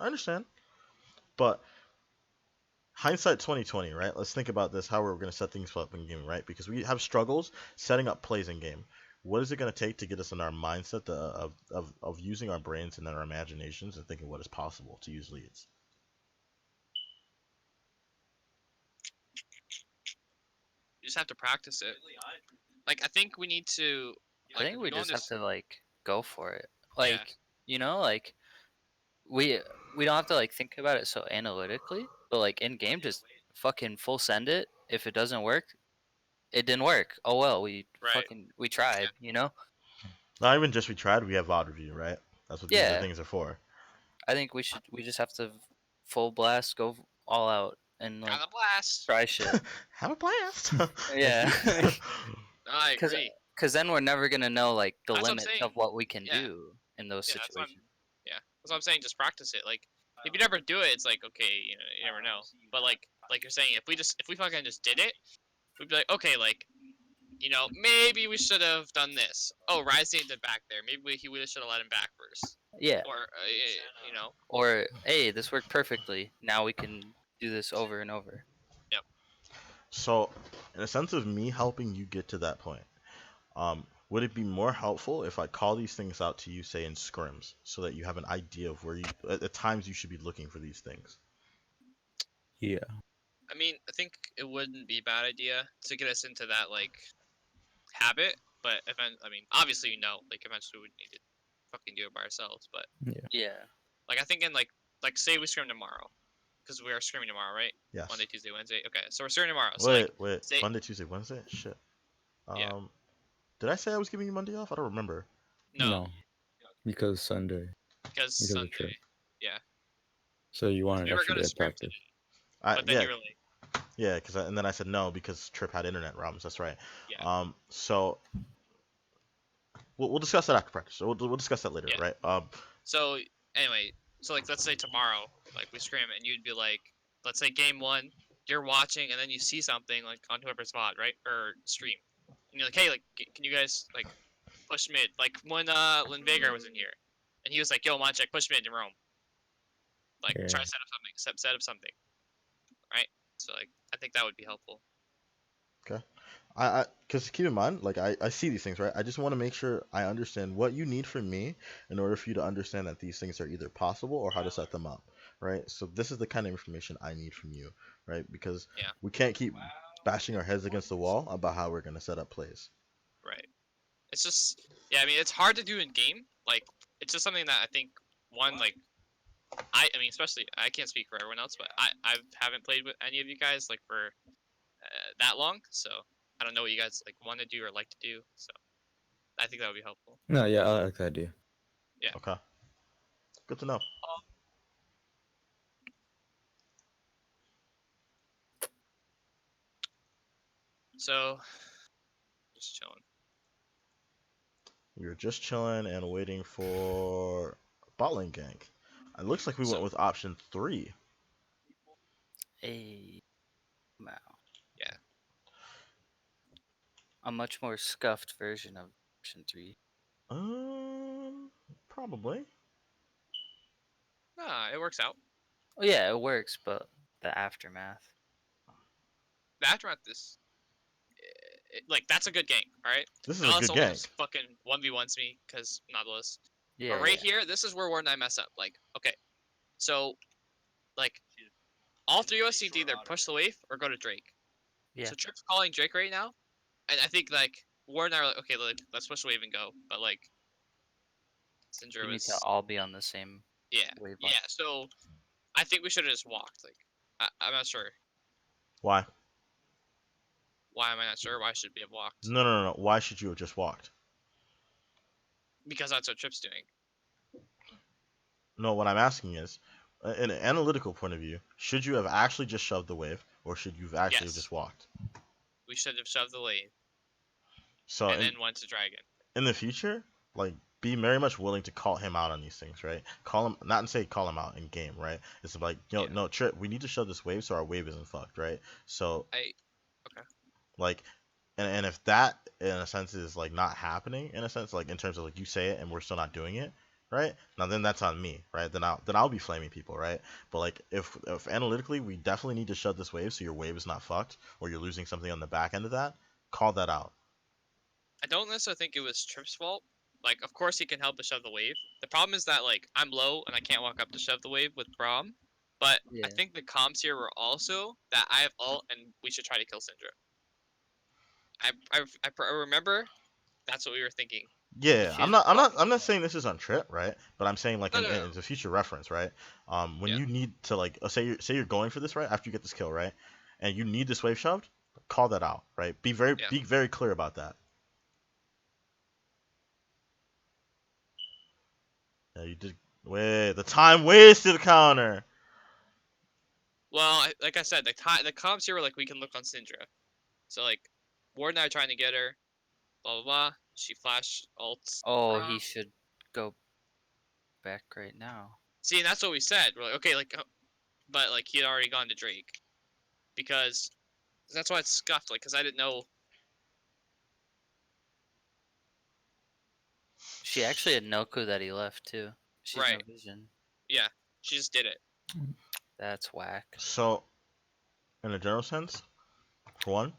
But hindsight 2020, right? Let's think about this, how we're going to set things up in game, right? Because we have struggles setting up plays in game. What is it going to take to get us in our mindset of using our brains and our imaginations and thinking what is possible to use leads? You just have to practice it. Like I think we need to. I think we go on just have this- to like go for it. Yeah. Like like we don't have to like think about it so analytically, but like in game, just fucking full send it. If it doesn't work, it didn't work. Oh well, we Right. we tried. Not even just we tried. We have VOD review, right? That's what these Yeah. things are for. I think we just have to full blast, go all out, and like Got a blast. try shit. Have a blast. Yeah. I Because agree. then we're never gonna know like the That's what I'm limits saying. of what we can Yeah. do in those Yeah, that's what I'm- situations. That's what I'm saying. Just practice it. Like if you never do it, it's like okay, you never know. But like you're saying, if we fucking just did it, we'd be like, okay, like, maybe we should have done this. Oh, Rise needed back there. Maybe he would have should have let him back first. Yeah. Or Or hey, this worked perfectly. Now we can do this over and over. So, in a sense of me helping you get to that point, would it be more helpful if I call these things out to you, say in scrims, so that you have an idea of where you at times you should be looking for these things? Yeah. I mean, I think it wouldn't be a bad idea to get us into that like habit. But obviously, like eventually we'd need to fucking do it by ourselves. But Yeah. like I think in like say we scrim tomorrow, because we are scrimming tomorrow, right? Yes. Monday, Tuesday, Wednesday. Okay, so we're scrimming tomorrow. So Wait, like, wait. say- Monday, Tuesday, Wednesday? Shit. Yeah. Did I say I was giving you Monday off? I don't remember. no, Because Sunday. because Because of trip. Sunday. So you wanted We were extra gonna day of scrim practice. But then Yeah, you were like, yeah. And then I said no because Trip had internet problems. That's right. Yeah. So we'll discuss that after practice. So we'll discuss that later, Yeah. right? so anyway, so like let's say tomorrow, like we scrim and you'd be like, let's say game 1, you're watching and then you see something like on whoever's VOD, right, or stream, and you're like, hey, like, can you guys like push mid? Like when Vagar was in here, and he was like, yo, Moncheck, push mid and roam. Like Yeah. try to set up something, right? So like I think that would be helpful. Because keep in mind, like I see these things, right? I just want to make sure I understand what you need from me in order for you to understand that these things are either possible or how to set them up, right? So this is the kind of information I need from you, right? Because Yeah. we can't keep bashing our heads against the wall about how we're gonna set up plays. Right. It's just, I mean, it's hard to do in game. Like, it's just something that I think like I mean, especially I can't speak for everyone else, but I haven't played with any of you guys like for that long, so I don't know what you guys like want to do or like to do. So I think that would be helpful. No, yeah, I like the idea. Okay. Good to know. So just chilling. We were just chilling and waiting for bot lane gank. It looks like we went So- with option 3. A wow. Yeah. A much more scuffed version of option 3. Probably. Nah, it works out. Oh yeah, it works, but the aftermath. The aftermath is like that's a good gank, all right. This is a Nautilus good almost gank. fucking 1v1s me because Nautilus. Yeah. But right here, this is where Ward and I mess up. Like, okay, so like all three of us need to either push the wave or go to Drake. Yeah. So Trip's calling Drake right now, and I think like Ward and I are like, okay, let's push the wave and go. But like, Syndra We need was to all be on the same yeah, wavelength. yeah. So I think we should have just walked. Like, I'm not sure. Why? Why am I not sure? Why should we have walked? No. Why should you have just walked? Because that's what Trip's doing. No, what I'm asking is, in an analytical point of view, should you have actually just shoved the wave, or should you have actually Yes. just walked? We should have shoved the lane So and then went to Dragon. in the future, like, be very much willing to call him out on these things, right? Call him, not say call him out in game, right? It's like, Yeah. no, Trip, we need to shove this wave so our wave isn't fucked, right? So, Okay. like, and if that, in a sense, is, like, not happening, in a sense, like, in terms of, like, you say it and we're still not doing it, right? Now, then that's on me, right? Then I'll be flaming people, right? But, like, if analytically we definitely need to shove this wave so your wave is not fucked, or you're losing something on the back end of that, call that out. I don't necessarily think it was Trip's fault. Like, of course he can help us shove the wave. The problem is that, like, I'm low and I can't walk up to shove the wave with Braum. But Yeah. I think the comms here were also that I have ult and we should try to kill Syndra. I remember that's what we were thinking. Yeah, She's I'm not saying this is on trip, right? But I'm saying like No, in, no, no. in a future reference, right? When Yeah. you need to like, say you're going for this, right? After you get this kill, right? And you need this wave shoved, call that out, right? Be very clear about that. Yeah, you did. Wait, the time wasted counter. Well, like I said, the comps here were like we can look on Syndra. So like, Ward and I are trying to get her. Blah blah blah. She flash ults. Oh, he should go back right now. See, and that's what we said. We're like, okay, like, but like he had already gone to Drake, because that's why it's scuffed. Like, because I didn't know. She actually had no clue that he left too. She's Right. no vision. Yeah, she just did it. That's whack. So, in a general sense, for one,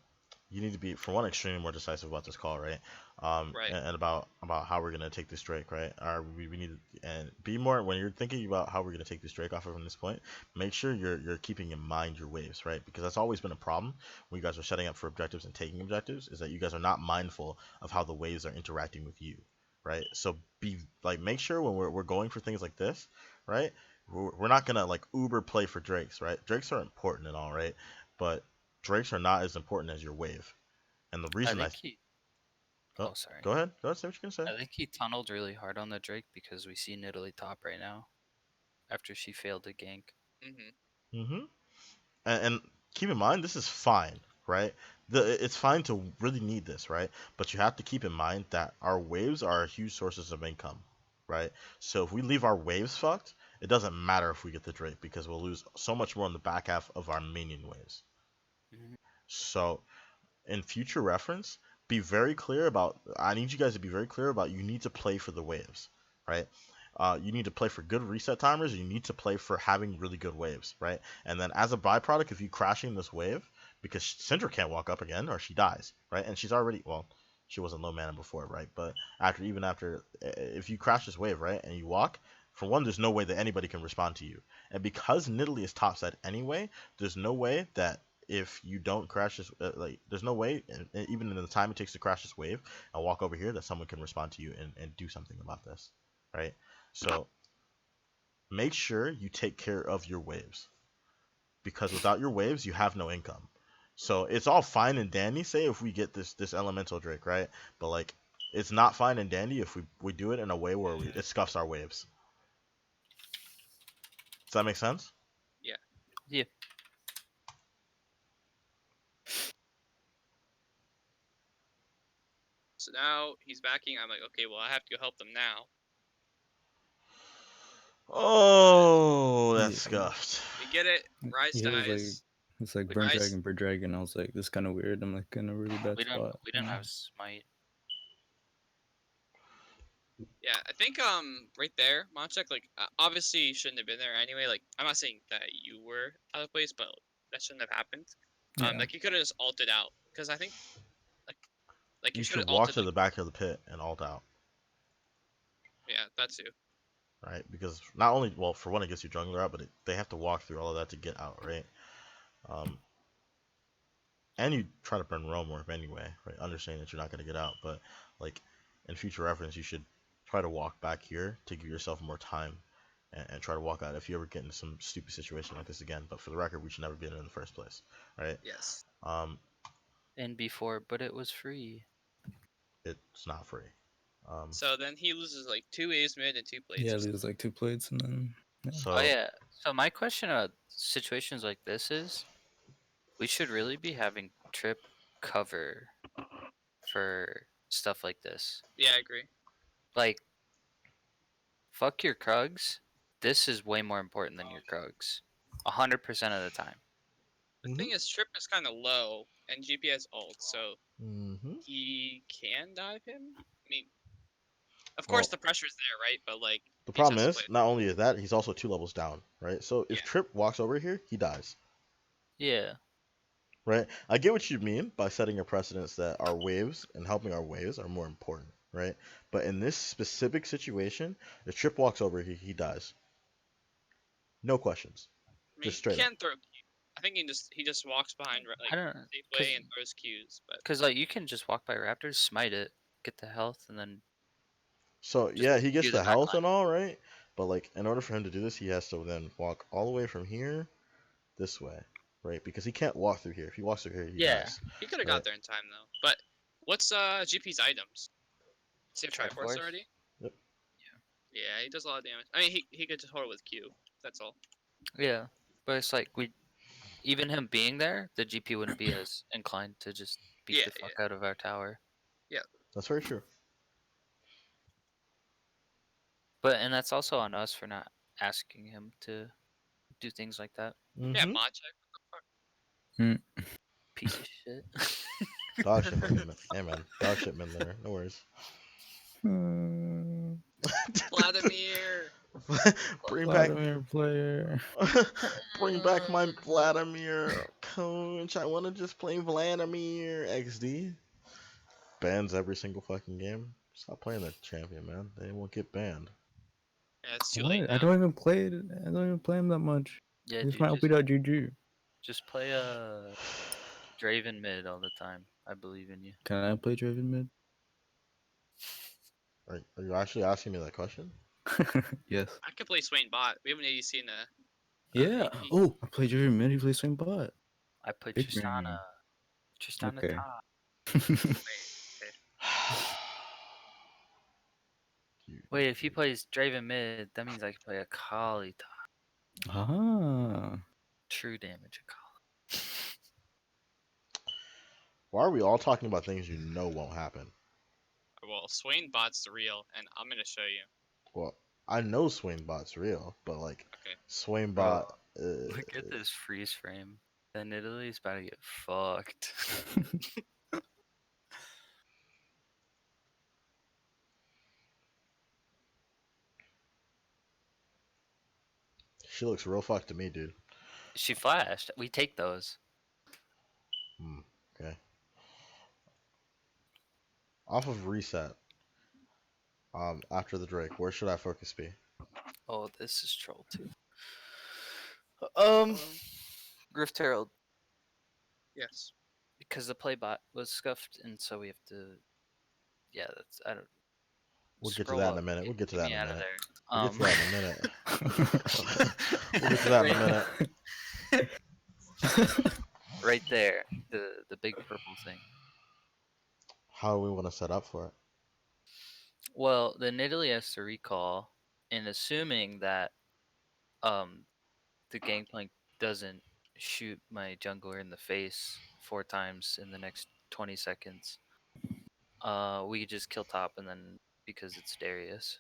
you need to be, for one, extremely more decisive about this call, right? Right. And about how we're gonna take this Drake, right? We need to, and be more when you're thinking about how we're gonna take this Drake off of from this point. Make sure you're keeping in mind your waves, right? Because that's always been a problem when you guys are setting up for objectives and taking objectives, is that you guys are not mindful of how the waves are interacting with you, right? So be like, make sure when we're going for things like this, right? We're not gonna like uber play for Drakes, right? Drakes are important and all, right? But Drakes are not as important as your wave. And the I reason think he. oh, Oh, sorry. go ahead, say what you're gonna say. I think he tunneled really hard on the Drake because we see Nidalee top right now. After she failed to gank. Mm-hmm. Mm-hmm. And keep in mind, this is fine, right? It's fine to really need this, right? But you have to keep in mind that our waves are huge sources of income, right? So if we leave our waves fucked, it doesn't matter if we get the Drake because we'll lose so much more in the back half of our minion waves. Mhm. So in future reference, be very clear about. I need you guys to be very clear about. You need to play for the waves, right? You need to play for good reset timers. You need to play for having really good waves, right? And then as a byproduct, if you crashing this wave, because Syndra can't walk up again or she dies, right? And she's already, well, she wasn't low mana before, right? But even after, if you crash this wave, right, and you walk, for one, there's no way that anybody can respond to you. And because Nidalee is top set anyway, there's no way that if you don't crash this, like, there's no way, and even in the time it takes to crash this wave and walk over here, that someone can respond to you and do something about this, right? So make sure you take care of your waves, because without your waves, you have no income. So it's all fine and dandy, say if we get this elemental Drake, right? But like, it's not fine and dandy if we do it in a way where it scuffs our waves. Does that make sense? Yeah. So now he's backing. I'm like, okay, well, I have to go help them now. Oh, that's Yeah. scuffed. We get it. Rise Yeah, dies. it's like We Burn rise- Dragon, Bird Dragon. I was like, this kind of weird. I'm like in a really bad We don't. spot. We don't have smite. Yeah, I think right there, Monchek, like obviously you shouldn't have been there anyway. Like I'm not saying that you were out of place, but that shouldn't have happened. Yeah. Like you could have just ulted out, because I think like You you should should have walk ulted. to the back of the pit and ult out, Yeah, that too. right? Because not only, well, for one, it gets you jungler out, but they have to walk through all of that to get out, right? And you try to burn Realm Warp anyway, right? Understanding that you're not going to get out, but like in future reference, you should try to walk back here to give yourself more time and try to walk out if you ever get into some stupid situation like this again. But for the record, we should never be in it in the first place, right? Yes. And before, but it was free. It's not free. So then he loses like 2 waves mid and 2 plates. Yeah, or something. there's like 2 plates and then. Yeah. So Oh yeah. So my question about situations like this is, we should really be having Trip cover for stuff like this. Yeah, I agree. Like, fuck your Krugs. This is way more important than your Krugs. 100% of the time. The thing is, Trip is kind of low, and GPS ult, so mm-hmm. he can dive him. I mean, of course Well, the pressure's there, right? But like, the he just problem has to is, play- not only is that, he's also 2 levels down, right? So if Yeah. Trip walks over here, he dies. Yeah. Right? I get what you mean by setting a precedence that our waves and helping our waves are more important, right? But in this specific situation, if Trip walks over, he dies. No questions. I mean, Just straight he can throw. I think he just walks behind I don't know, Safeway and throws Qs, but because like you can just walk by Raptors, smite it, get the health, and then So just yeah, he gets do the the health backline. and all, right? But like, in order for him to do this, he has to then walk all the way from here this way, right? Because he can't walk through here. If he walks through here, he Yeah. dies. he could have Right. got there in time though. But what's GP's items? Does he have Triforce Triforce? already? Yep. Yeah, he does a lot of damage. I mean, he could just hold it with Q. That's all. Yeah, but it's like even him being there, the GP wouldn't be as inclined to just beat Yeah, the fuck out of our tower. That's very true. But and that's also on us for not asking him to do things like that. Yeah, Mm-hmm. mod check. Piece of shit. Dog shit, man. Hey man, dog shit, Midlaner. No worries. Vladimir. Bring back, Vladimir player. bring back my Vladimir, coach. I want to just play Vladimir XD. Bans every single fucking game. Stop playing that champion, man. They won't get banned. Yeah, it's too late What? now. I don't even play it. I don't even play him that much. Yeah, He's dude, my OP.GG. just play Draven mid all the time. I believe in you. Can I play Draven mid? Are you actually asking me that question? Yes. I could play Swain bot. We have an ADC in the. Yeah. AP. Oh, I play Draven mid. He plays same bot. I put Big Tristana. brain. Tristana Okay. top. Wait, if he plays Draven mid, that means I can play a Kali top. Ah. True damage Akali. Why are we all talking about things you know won't happen? Well, Swain bot's the real, and I'm gonna show you. Well, I know Swainbot's real, but like Okay. Swainbot. Look at this freeze frame. Then Italy's about to get fucked. She looks real fucked to me, dude. She flashed. We take those. Okay. Off of reset. After the Drake, where should I focus be? Oh, this is troll too. Grift Herald, Yes. because the playbot was scuffed, and so we have to. Yeah, that's I don't. We'll get to scroll that in a up. minute. We'll get to Get that me in a out of minute. there. We'll get to that in a minute. We'll get to that in a minute. Right there, the big purple thing. How do we want to set up for it? Well, then Italy has to recall, and assuming that the Gangplank doesn't shoot my jungler in the face 4 times in the next 20 seconds, we just kill top, and then because it's Darius,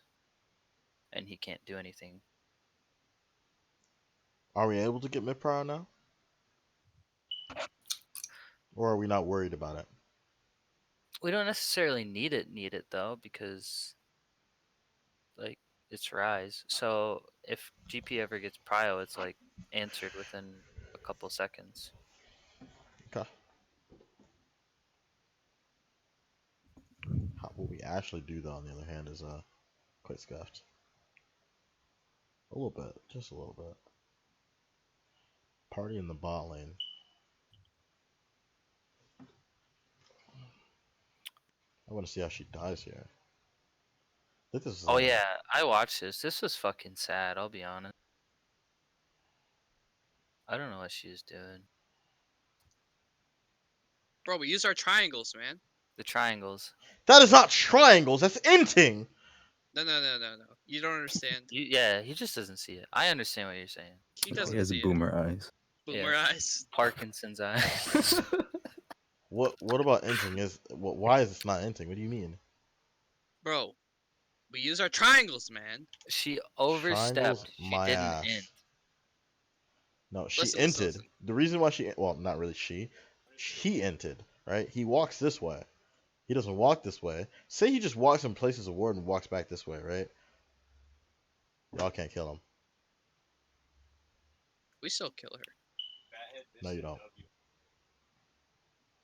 and he can't do anything. Are we able to get mid prio now? Or are we not worried about it? We don't necessarily need it though, because like it's Rise. So if GP ever gets prio, it's like answered within a couple seconds. Okay. What we actually do, though, on the other hand, is quite scuffed. A little bit, just a little bit. Party in the bot lane. I want to see how she dies here. I think this is Oh yeah, I watched this. This was fucking sad, I'll be honest. I don't know what she was doing. Bro, we use our triangles, man. The triangles. That is not triangles, that's inting! No. You don't understand. Yeah, he just doesn't see it. I understand what you're saying. He doesn't He has see it. boomer eyes. Boomer eyes. Parkinson's eyes. What about inting? Why is this not inting? What do you mean? Bro, we use our triangles, man. She Triangles overstepped. She my didn't ass. end. No, she Listen, inted. listen. The reason why well, not really he inted, right? He walks this way. He doesn't walk this way. Say he just walks and places a ward and walks back this way, right? Y'all can't kill him. We still kill her. No, you don't.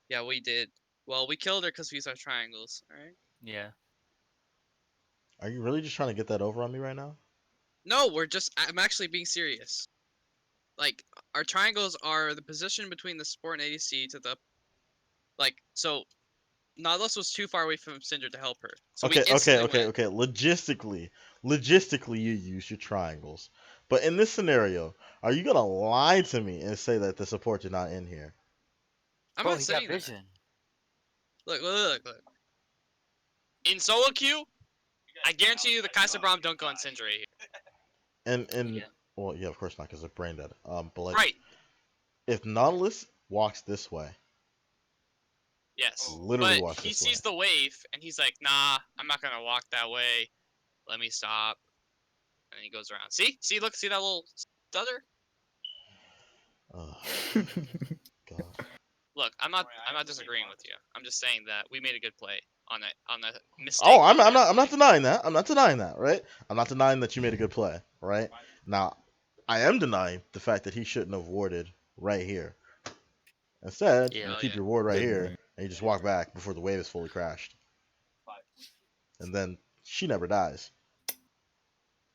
Yeah, we did. Well, we killed her because we used our triangles, alright? Yeah. Are you really just trying to get that over on me right now? No, I'm actually being serious. like our triangles are the position between the support and ADC to the so Nautilus was too far away from Syndra to help her. So we Okay, instantly went. okay. Logistically, you use your triangles. But in this scenario, are you gonna lie to me and say that the supports are not in here? I'm Bro, not he got saying that. vision. Look. In solo queue, I guarantee you the Kaiser Braum don't go on Syndra here. And Yeah. well, yeah, of course not, because they're brain dead. But like, Right. if Nautilus walks this way, Yes. literally But walks he this sees way. the wave and he's like, nah, I'm not gonna walk that way. Let me stop. And he goes around. See, look, see that little stutter? Oh, God. Look, I'm not disagreeing with you. I'm just saying that we made a good play on that mistake. Oh, I'm not denying that. I'm not denying that, right? I'm not denying that you made a good play, right? Now, I am denying the fact that he shouldn't have warded right here. Instead, Yeah. you Oh, keep yeah. your ward right here, Agreed. and you just walk back before the wave is fully crashed. And then she never dies.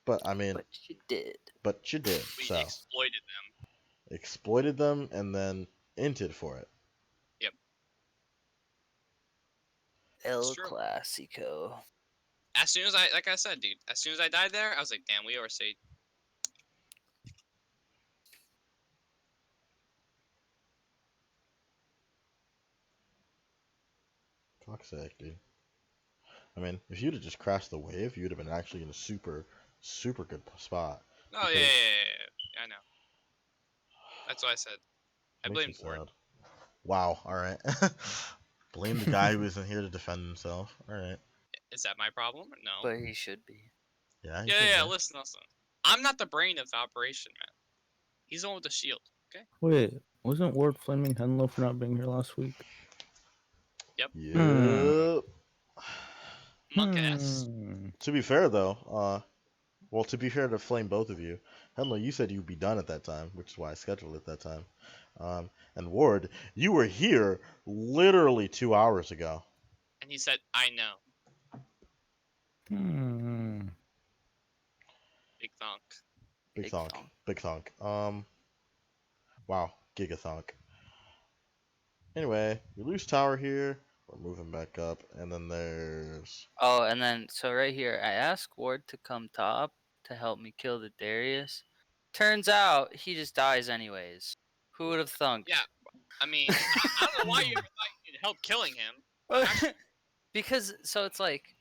But I mean, But she did. but she did. We So exploited them. exploited them and then inted for it. El true. Clasico. As soon as like I said, dude, as soon as I died there, I was like, damn, we overstayed. Fuck's sake, dude. I mean, if you'd have just crashed the wave, you'd have been actually in a super, super good spot. Oh Because- yeah, I know. That's what I said. I Makes blame me Ward. sad. Wow. All right. Blame the guy who isn't here to defend himself. All right. Is that my problem? No. But he should be. Yeah. Yeah. Listen. I'm not the brain of the operation, man. He's the one with the shield. Okay. Wait, wasn't Ward flaming Henlo for not being here last week? Yep. Monk ass. To be fair, though, well, to be fair to flame both of you, Henlo, you said you'd be done at that time, which is why I scheduled it that time. And Ward, you were here literally 2 hours ago. And he said, I know. Big thunk. Big Big thunk. thunk. Big thunk. Wow, gigathunk. Anyway, we lose tower here. We're moving back up, and then there's Oh, and then so right here, I asked Ward to come top to help me kill the Darius. Turns out he just dies anyways. Who would have thunk? Yeah. I mean, I don't know why you thought you could help killing him. Because so it's like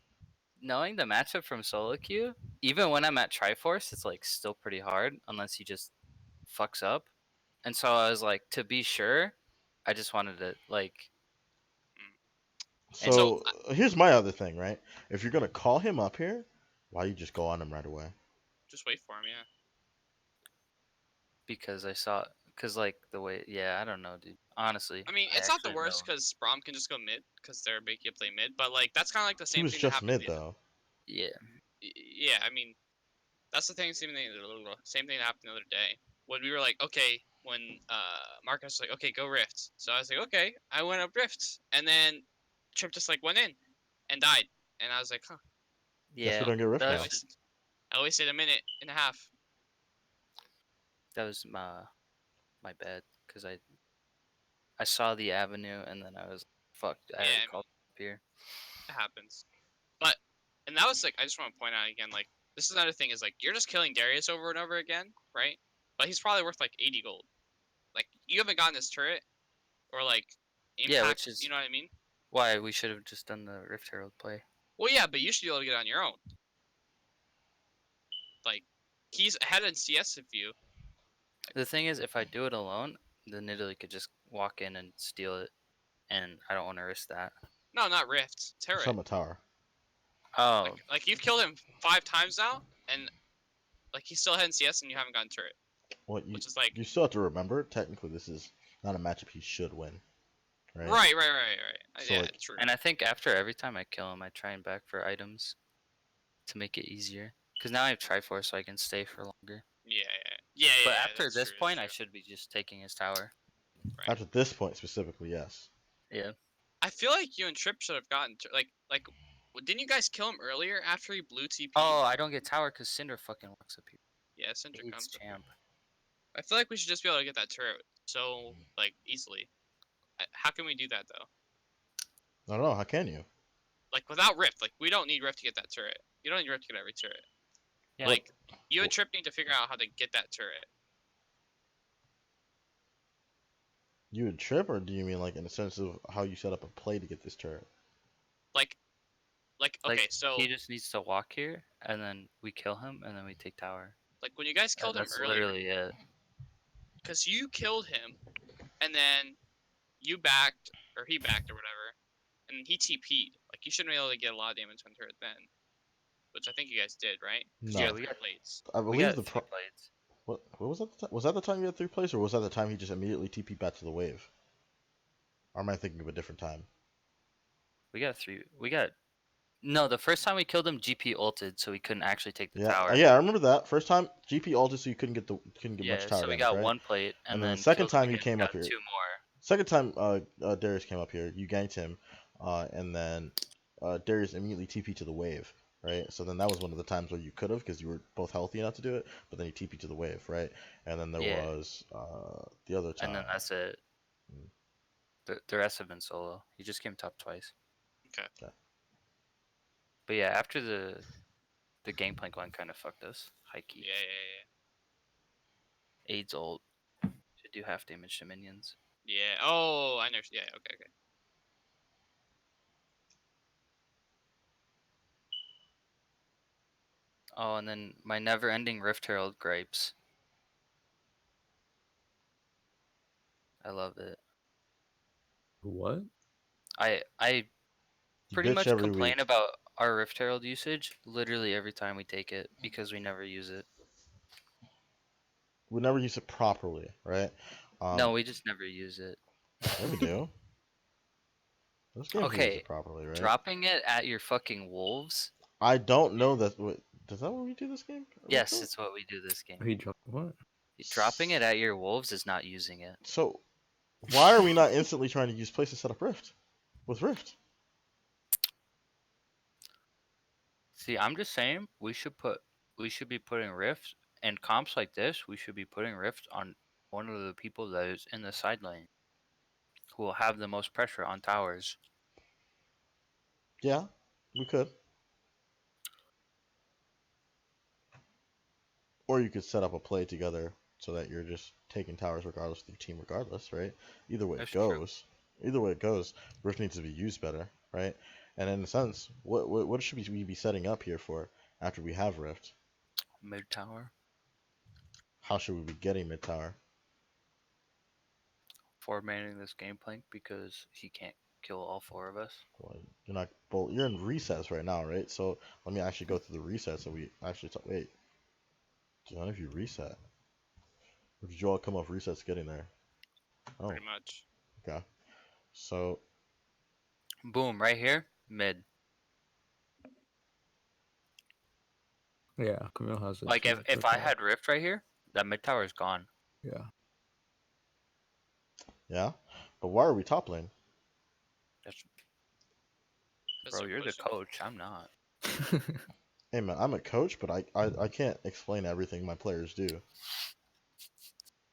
knowing the matchup from solo queue, even when I'm at Triforce, it's like still pretty hard unless he just fucks up. And so I was like, to be sure, I just wanted to like And so here's my other thing, right? If you're gonna call him up here, why you just go on him right away? Just wait for him, yeah. because I saw because like the way I don't know, dude. Honestly, I mean, it's not the worst because Braum can just go mid because they're making you play mid, but like that's kind of like the He same was thing that just happened. mid though. Yeah. Yeah, I mean, that's the thing. Same thing that happened the other day when we were like, okay, when Marcus was like, okay, go Rift. So I was like, okay, I went up Rift, and then Trip just like went in and died, and I was like, huh. Guess Yeah. we don't get rift that now. was, I wasted a minute and a half. that was my bad because I saw the avenue and then I was fucked. I Yeah, had I to call up here. It happens. But and that was like I just want to point out again, like this is another thing is like you're just killing Darius over and over again, right? But he's probably worth like 80 gold. Like you haven't gotten his turret or like impact, Yeah, which is you know what I mean? why we should have just done the Rift Herald play. Well, yeah, but you should be able to get it on your own. Like he's ahead in CS of you. The thing is, if I do it alone, then Italy could just walk in and steal it, and I don't want to risk that. No, not Rift, turret. Summit tower. Oh, Like you've killed him 5 times now, and like he's still ahead in CS, and you haven't gotten turret, What you which is like you still have to remember, technically this is not a matchup he should win. Right? right. So, Yeah, like- true. and I think after every time I kill him, I try and back for items to make it easier. Because now I have Triforce, so I can stay for longer. Yeah. But after that's this true, point, that's I true. should be just taking his tower. Right. After this point specifically, yes. Yeah. I feel like you and Trip should have gotten didn't you guys kill him earlier after he blew TP? Oh, I don't get tower because Cinder fucking walks up here. yeah, Syndra Hates comes. champ. I feel like we should just be able to get that turret so like easily. How can we do that though? I don't know. How can you? Like without Rift, like we don't need Rift to get that turret. You don't need Rift to get every turret. Yeah. Like you and Trip need to figure out how to get that turret. You would trip, or do you mean like in the sense of how you set up a play to get this turret? Like okay, Like, so he just needs to walk here, and then we kill him, and then we take tower. like when you guys killed him That's earlier, literally it. because you killed him, and then you backed or he backed or whatever, and he TP'd. Like you shouldn't be able to get a lot of damage on turret then, which I think you guys did, right? 'Cause No. you Yeah, had we three got- plates. I We believe got the 3 blades. what was that? Was that the time you had 3 plays, or was that the time he just immediately TP back to the wave? Or am I thinking of a different time? We got 3. We got. No, the first time we killed him, GP ulted, so we couldn't actually take the Yeah, tower. yeah, I remember that first time GP ulted, so you couldn't get Yeah, much tower so we damage, got right? 1 plate, and, And then then the second killed him time he again, came up got here. 2 more. Second time Darius came up here, you ganked him, and then Darius immediately TP to the wave, right? So then that was one of the times where you could have, because you were both healthy enough to do it, but then you TP to the wave, right? And then there Yeah. was the other time. And then that's it. Mm. The rest have been solo. He just came top twice. Okay. But yeah, after the gangplank one kind of fucked us. Hikey. Yeah. AIDS ult. Should do half damage to minions. Yeah. Oh, I know. Yeah. Okay. Oh, and then my never-ending Rift Herald gripes. I love it. What? I You pretty bitch much every complain week. about our Rift Herald usage literally every time we take it because we never use it. We never use it properly, right? No, we just never use it. Yeah, we do. Those games we use Okay, it properly, right? dropping it at your fucking wolves. I don't know that. Does that what we do this game? Yes, Rico? it's what we do this game. He dropped what? Dropping it at your wolves is not using it. So, why are we not instantly trying to use place to set up Rift with Rift? See, I'm just saying we should be putting Rift and comps like this. We should be putting Rift on one of the people that is in the side lane, who will have the most pressure on towers. Yeah, we could. Or you could set up a play together so that you're just taking towers regardless of your team, regardless, right? Either way That's it goes. Either way it goes, Rift needs to be used better, right? And in a sense, what should we be setting up here for after we have Rift? Mid tower, How should we be getting mid tower? formatting this game plank because he can't kill all 4 of us. Well, you're not. Well, you're in resets right now, right? So let me actually go through the resets so we actually talk. Wait, none of you reset. Or did you all come off resets getting there? Oh, Pretty much. okay. So Boom, right here, mid. Yeah, Camille has it. Like too, if so I far. had Rift right here, that mid tower is gone. Yeah. yeah, but why are we top lane? That's, That's bro, a you're the question. coach. I'm not. Hey man, I'm a coach, but I can't explain everything my players do.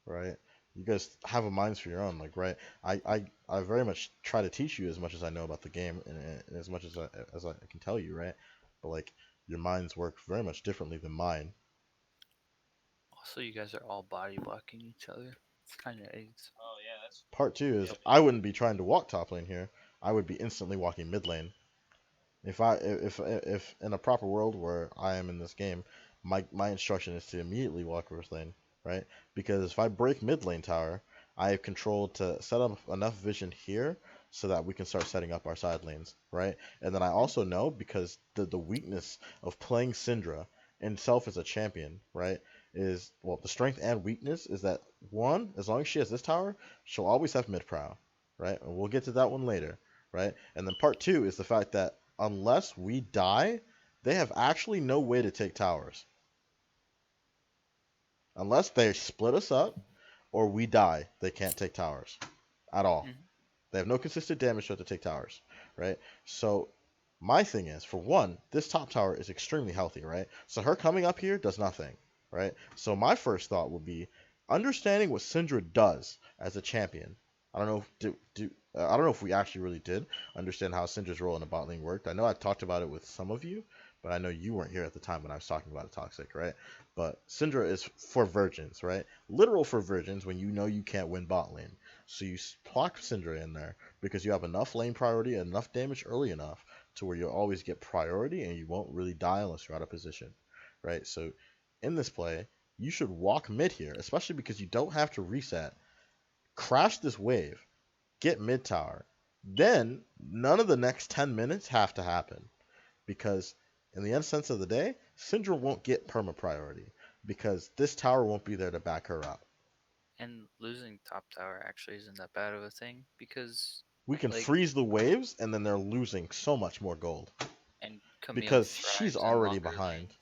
Right? You guys have a minds for your own, like right? I very much try to teach you as much as I know about the game and as much as I can tell you, right? But like your minds work very much differently than mine. Also, you guys are all body blocking each other. It's kind of AIDS. Oh yeah, that's Part 2 is I wouldn't be trying to walk top lane here. I would be instantly walking mid lane. If in a proper world where I am in this game, my instruction is to immediately walk first lane, right? Because if I break mid lane tower, I have control to set up enough vision here so that we can start setting up our side lanes, right? And then I also know because the weakness of playing Syndra itself as a champion, right, is well the strength and weakness is that one, as long as she has this tower, she'll always have mid prow, right? And we'll get to that one later, right? And then part 2 is the fact that unless we die, they have actually no way to take towers. Unless they split us up or we die, they can't take towers at all. Mhm. They have no consistent damage to take towers, right? So my thing is, for one, this top tower is extremely healthy, right? So her coming up here does nothing, right? So my first thought would be, understanding what Syndra does as a champion. I don't know if I don't know if we actually really did understand how Syndra's role in the bot lane worked. I know I talked about it with some of you, but I know you weren't here at the time when I was talking about it, Toxic, right? But Syndra is for virgins, right? Literal for virgins when you know you can't win bot lane. So you block Syndra in there because you have enough lane priority and enough damage early enough to where you'll always get priority and you won't really die unless you're out of position, right? So in this play, you should walk mid here, especially because you don't have to reset. Crash this wave, get mid tower. Then none of the next 10 minutes have to happen because in the essence of the day, Syndra won't get perma priority because this tower won't be there to back her up. And losing top tower actually isn't that bad of a thing because We can like freeze the waves and then they're losing so much more gold and Camille because thrives she's in already longer behind, lanes.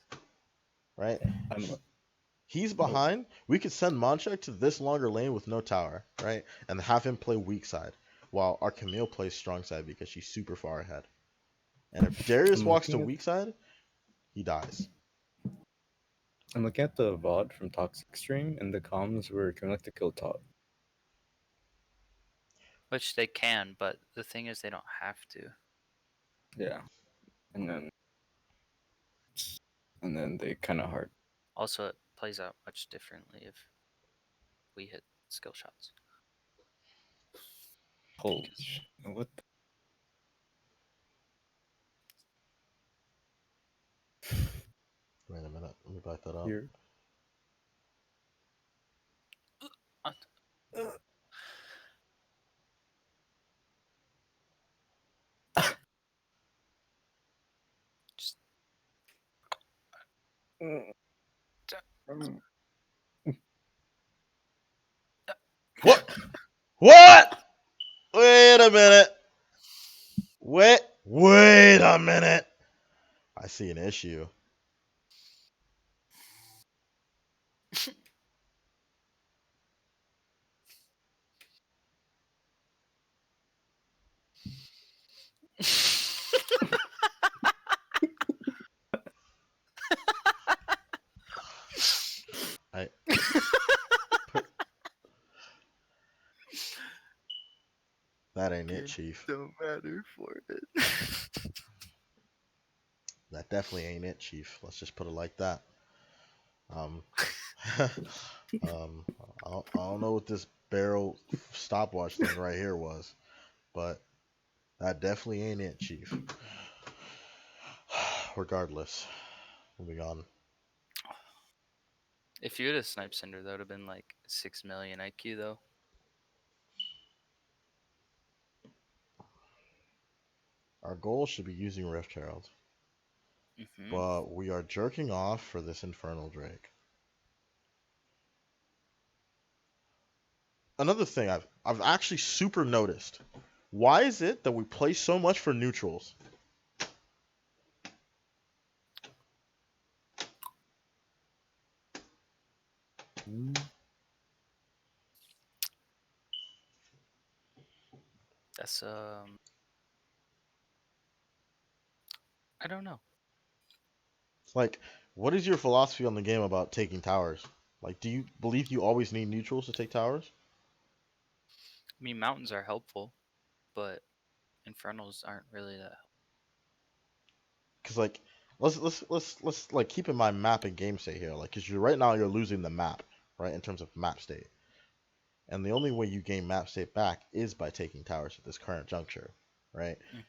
right? I'm He's behind. We could send Monchek to this longer lane with no tower, right? And have him play weak side, while our Camille plays strong side because she's super far ahead. And if Darius I'm walks to looking at weak side, he dies. I'm looking at the VOD from Toxic Stream, and the comms were coming to kill top. Which they can, but the thing is they don't have to. Yeah, and then they kind of hard. Also, it plays out much differently if we hit skill shots. Holy shit! What? Wait a minute. Let me back that up. Here. Just What? What? Wait a minute. Wait a minute. I see an issue. I That ain't it, Chief. Don't matter for it. That definitely ain't it, Chief. Let's just put it like that. I don't know what this barrel stopwatch thing right here was, but that definitely ain't it, Chief. Regardless, moving on. If you had a snipe cinder, that would have been like 6 million IQ though. Our goal should be using Rift Herald, Mm-hmm. but we are jerking off for this Infernal Drake. Another thing I've actually super noticed. Why is it that we play so much for neutrals? That's I don't know. Like, what is your philosophy on the game about taking towers? Like, do you believe you always need neutrals to take towers? I mean, mountains are helpful, but infernals aren't really that helpful. Because like, let's like keep in mind map and game state here. Like, because right now you're losing the map, right, in terms of map state. And the only way you gain map state back is by taking towers at this current juncture, right? Mm-hmm.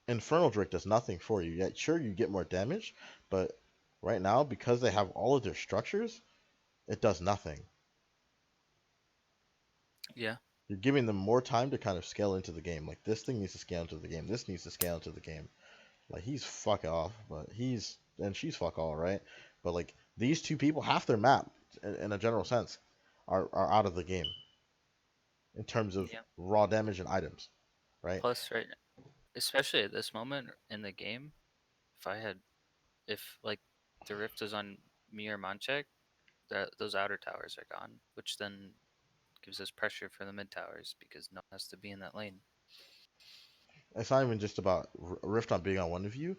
Infernal Drake does nothing for you. Yet, sure, you get more damage, but right now, because they have all of their structures, it does nothing. Yeah. You're giving them more time to kind of scale into the game. Like, this thing needs to scale into the game. This needs to scale into the game. Like, he's fuck off, but and she's fuck all, right? But like, these two people, half their map, in a general sense, are out of the game in terms of Yeah. raw damage and items, right? Plus, right, especially at this moment in the game, if like the rift is on me or Monchek, those outer towers are gone, which then gives us pressure for the mid towers because no one has to be in that lane. It's not even just about Rift not being on one of you.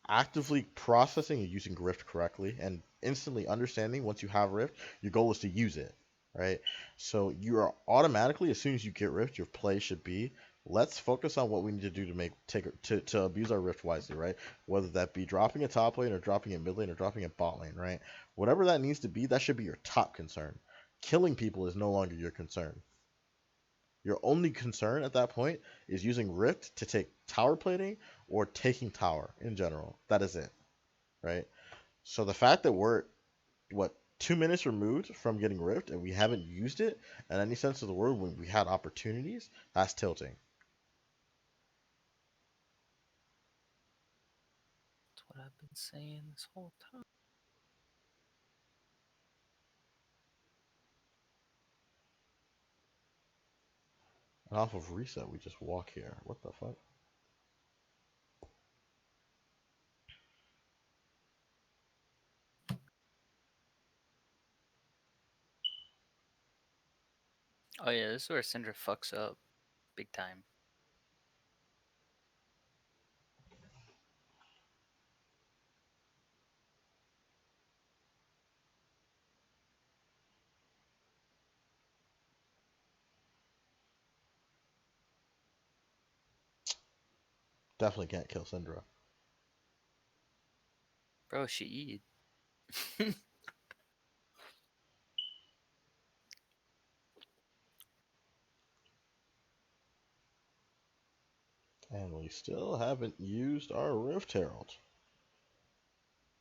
Actively processing and using Rift correctly and instantly understanding once you have Rift, your goal is to use it, right? So you are automatically, as soon as you get Rift, your play should be, let's focus on what we need to do to to abuse our Rift wisely, right? Whether that be dropping a top lane or dropping a mid lane or dropping a bot lane, right? Whatever that needs to be, that should be your top concern. Killing people is no longer your concern. Your only concern at that point is using Rift to take tower plating or taking tower in general. That is it, right? So the fact that we're, what, 2 minutes removed from getting Rift and we haven't used it in any sense of the word when we had opportunities, that's tilting. That's what I've been saying this whole time. And off of reset, we just walk here. What the fuck? Oh yeah, this is where Syndra fucks up big time. Definitely can't kill Syndra. Bro, she eat. And we still haven't used our Rift Herald.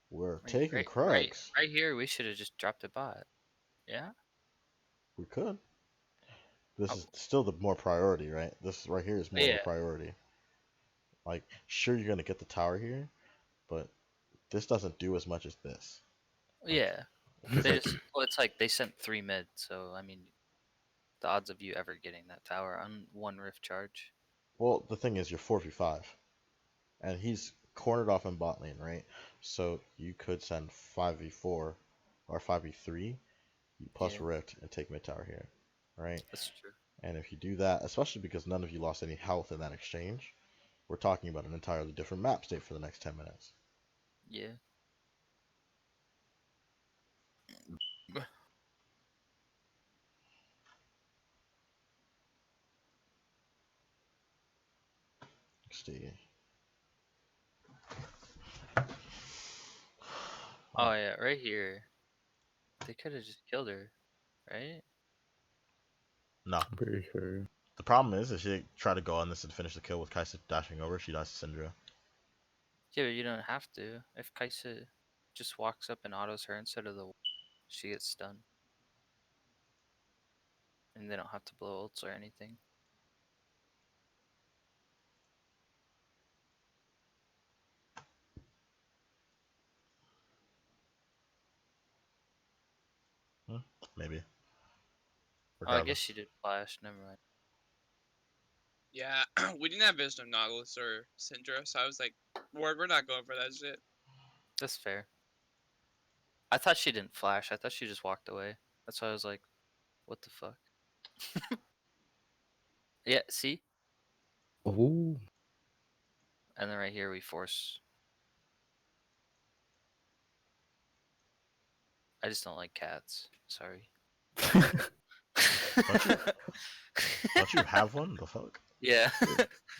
We're taking right Krugs. here, we should have just dropped a bot. Yeah? We could. This Oh. is still the more priority, right? This right here is more of Yeah. a priority. Like, sure, you're gonna get the tower here, but this doesn't do as much as this. Yeah. Because They like, just, well, it's like they sent 3 mid, so I mean, the odds of you ever getting that tower on 1 rift charge. well, the thing is, you're 4v5, and he's cornered off in bot lane, right? So you could send 5v4 or 5v3, plus Yeah. Rift, and take mid tower here, right? That's true. And if you do that, especially because none of you lost any health in that exchange, we're talking about an entirely different map state for the next 10 minutes. Yeah. See. Oh yeah, right here. They could have just killed her, right? No. I'm pretty sure. The problem is, if she try to go on this and finish the kill with Kai'Sa dashing over, she dies to Syndra. Yeah, but you don't have to. If Kai'Sa just walks up and autos her instead of the, she gets stunned, and they don't have to blow ults or anything. Maybe. Oh, I guess Regardless. she did flash. Never mind. Yeah, we didn't have Vision of Nautilus or Syndra, so I was like, we're not going for that shit. That's fair. I thought she didn't flash. I thought she just walked away. That's why I was like, what the fuck? Yeah, see? Oh, And then right here we force. I just don't like cats. Sorry. Don't you have one? The fuck? Yeah.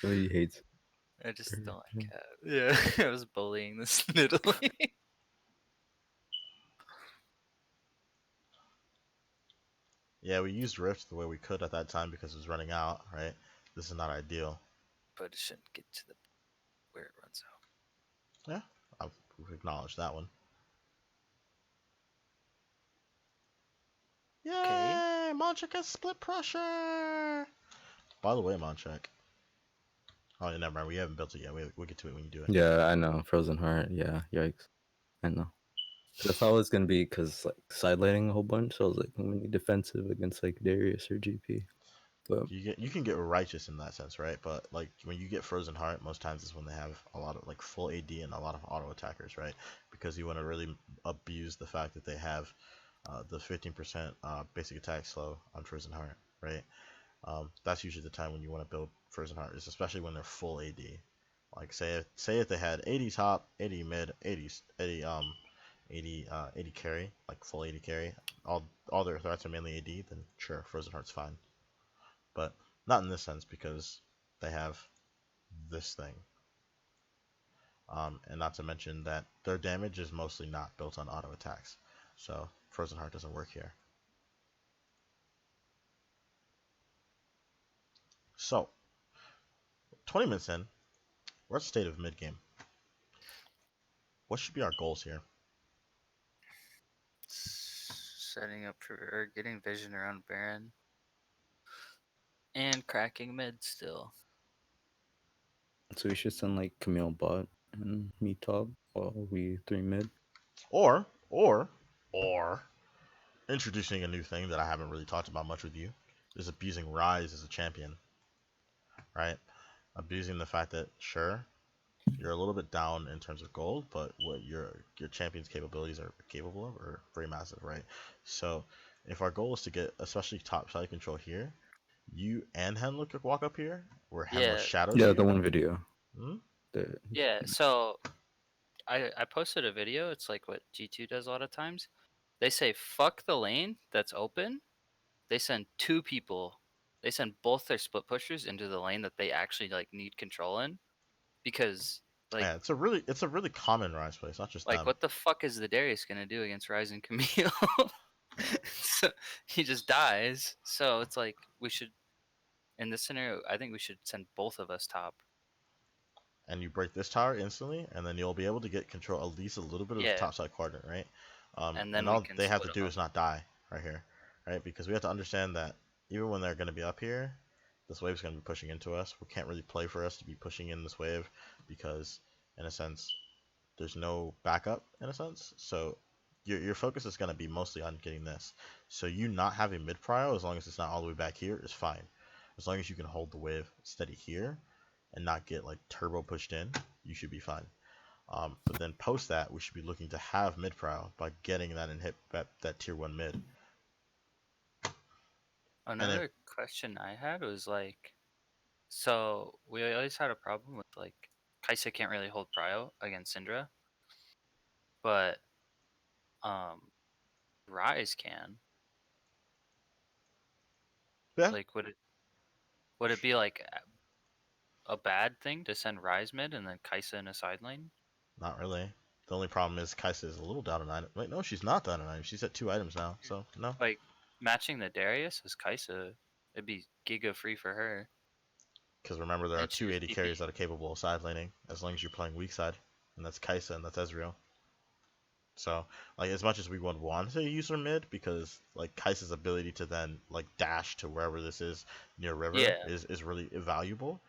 oh, he hates. I just don't like cats. Yeah. I was bullying this Nidalee. Yeah, we used Rift the way we could at that time because it was running out, right? This is not ideal. But it shouldn't get to the where it runs out. We've acknowledged that one. Yay! Monchek has split pressure! By the way, Monchek. Oh, yeah, never mind. We haven't built it yet. We'll get to it when you do it. Yeah, I know. Frozen Heart. Yeah, yikes. I know. 'Cause I thought it was gonna be because like side laning a whole bunch. So I was like, I'm gonna be defensive against like Darius or GP. But You can get righteous in that sense, right? But like when you get Frozen Heart, most times is when they have a lot of like full AD and a lot of auto attackers, right? Because you want to really abuse the fact that they have the 15% basic attack slow on Frozen Heart, right? That's usually the time when you want to build Frozen Heart, is especially when they're full AD. Like say if they had 80 top, 80 mid, 80 AD carry, like full AD carry, all their threats are mainly AD, then sure, Frozen Heart's fine. But not in this sense because they have this thing. And not to mention that their damage is mostly not built on auto attacks. So Frozen Heart doesn't work here. So, 20 minutes in, we're at the state of mid game. What should be our goals here? Setting up for or getting vision around Baron. And cracking mid still. So we should send like Camille bot and me top while we 3 mid. Or introducing a new thing that I haven't really talked about much with you is abusing Ryze as a champion, right? Abusing the fact that sure, you're a little bit down in terms of gold, but what your champion's capabilities are capable of are very massive, right? So if our goal is to get especially top side control here, you and Henlo could walk up here where Henlo Yeah. shadows Yeah, you. the one video. Hmm? Yeah, so I posted a video. It's like what G2 does a lot of times. They say fuck the lane that's open. They send 2 people. They send both their split pushers into the lane that they actually like need control in, because like Yeah, it's a really common Ryze play. It's not just like them. what the fuck is the Darius gonna do against Ryzen Camille? So he just dies. So it's like we should, in this scenario, I think we should send both of us top. And you break this tower instantly, and then you'll be able to get control at least a little bit of the Yeah. top side quadrant, right? And then we all can they have to split do 'em is not die right here, right? Because we have to understand that even when they're going to be up here, this wave's going to be pushing into us. We can't really play for us to be pushing in this wave because, in a sense, there's no backup in a sense. So your focus is going to be mostly on getting this. So you not having mid prio, as long as it's not all the way back here, is fine. As long as you can hold the wave steady here and not get like turbo pushed in, you should be fine. But then post that, we should be looking to have mid prio by getting that and hit that tier 1 mid. Another question I had was like, so we always had a problem with like Kaisa can't really hold prio against Syndra, but Ryze can. Yeah. Like would it be like a bad thing to send Ryze mid and then Kaisa in a side lane? Not really. The only problem is Kaisa is a little down on item. Wait, no, she's not down on item. She's at 2 items now, so no. Like matching the Darius as Kaisa, it'd be giga free for her. Because remember, there are And 2 she's AD carries that are capable of side laning, as long as you're playing weak side. And that's Kaisa and that's Ezreal. So, like, as much as we would want to use her mid, because, like, Kaisa's ability to then, like, dash to wherever this is near river Yeah. is really valuable.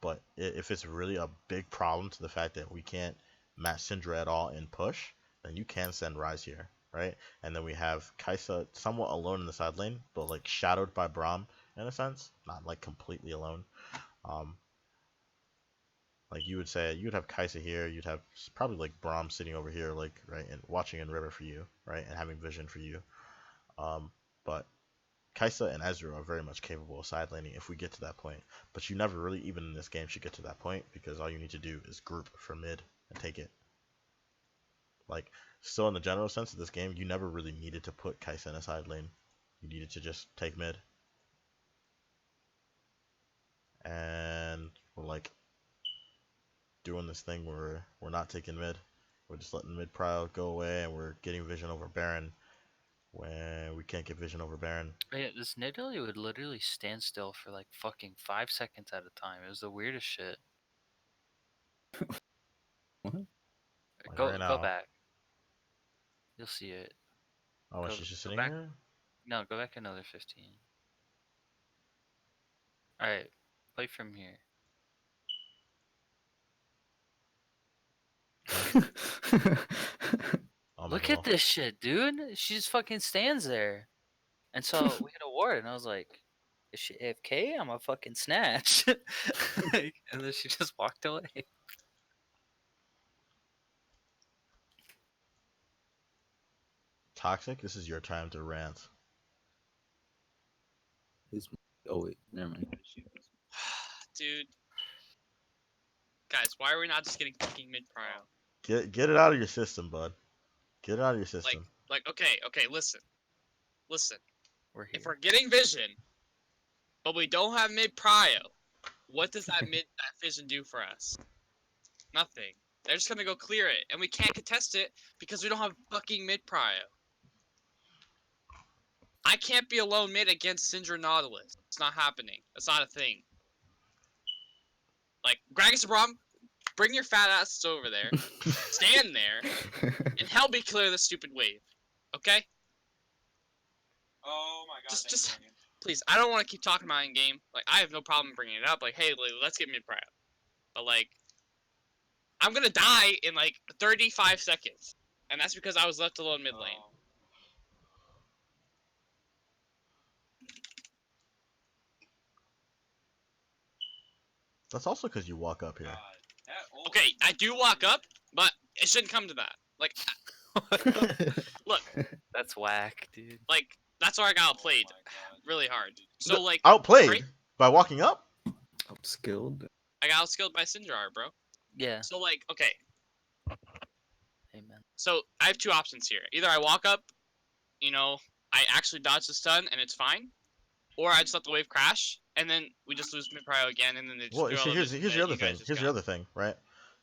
But if it's really a big problem to the fact that we can't match Syndra at all in push, then you can send Ryze here, right? And then we have Kaisa somewhat alone in the side lane, but, like, shadowed by Braum, in a sense. Not, like, completely alone. Like you would say, you'd have Kaisa here, you'd have probably like Braum sitting over here, like right, and watching in river for you, right, and having vision for you. But Kaisa and Ezreal are very much capable of side laning if we get to that point. But you never really, even in this game, should get to that point because all you need to do is group for mid and take it. Like, still in the general sense of this game, you never really needed to put Kaisa in a side lane. You needed to just take mid. And we're like doing this thing where we're not taking mid. We're just letting mid prio go away, and we're getting vision over Baron when we can't get vision over Baron. Yeah, this Nidalee would literally stand still for like fucking 5 seconds at a time. It was the weirdest shit. What? Like Go right now. back. You'll see it. Oh, and Go- she's just go sitting back. here? No, go back another 15. Alright, play from here. Oh, Look my at this shit, dude. She just fucking stands there. And so we hit a ward, and I was like, is she AFK? I'm a fucking snatch. Like, and then she just walked away. Toxic, this is your time to rant. Oh wait, never mind. Dude. Guys, why are we not just getting fucking mid prio? Get it out of your system, bud. Get it out of your system. Like, okay, listen. We're here. If we're getting vision, but we don't have mid prio, what does that vision do for us? Nothing. They're just gonna go clear it, and we can't contest it because we don't have fucking mid prio. I can't be alone mid against Syndra Nautilus. It's not happening. That's not a thing. Like, Gragas and Braum, bring your fat asses over there, stand there, and help me clear this stupid wave. Okay? Oh my god. Just- thanks, Ryan. Please, I don't want to keep talking about in game. Like, I have no problem bringing it up. Like, hey, let's get mid prio. But like, I'm gonna die in like 35 seconds, and that's because I was left alone mid lane. Oh, That's also because you walk up here. God. That ult- Okay, I do walk up, but it shouldn't come to that. Like, look, That's whack, dude. like that's where I got played Oh my God. really hard. So like, Outplayed right? by walking up? Upskilled. I got outskilled by Syndra, bro. Yeah. So like, okay, Amen. so I have two options here. Either I walk up, you know, I actually dodge the stun and it's fine, or I just let the wave crash and then we just lose mid prio again, and then they just Well, do see, all here's this the shit other you guys thing. just Here's the got. other thing, right?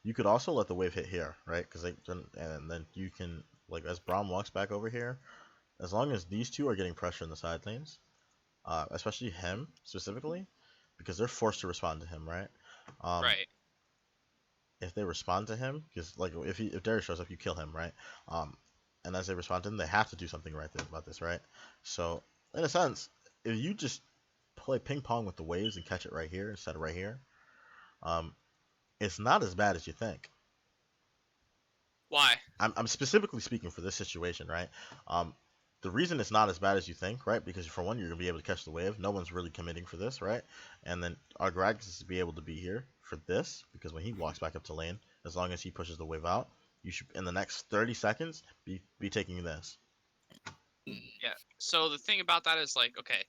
You could also let the wave hit here, right? Because and then you can, like, as Braum walks back over here, as long as these two are getting pressure in the side lanes, especially him specifically, because they're forced to respond to him, right? Right. If they respond to him, because like if Darius shows up, you kill him, right? And as they respond to him, they have to do something about this, right? So in a sense, if you just play ping pong with the waves and catch it right here instead of right here, it's not as bad as you think. Why? I'm specifically speaking for this situation, right? The reason it's not as bad as you think, right? Because for one, you're gonna be able to catch the wave. No one's really committing for this, right? And then our Gragas is to be able to be here for this, because when he walks back up to lane, as long as he pushes the wave out, you should in the next 30 seconds be taking this. Yeah. So the thing about that is like, okay,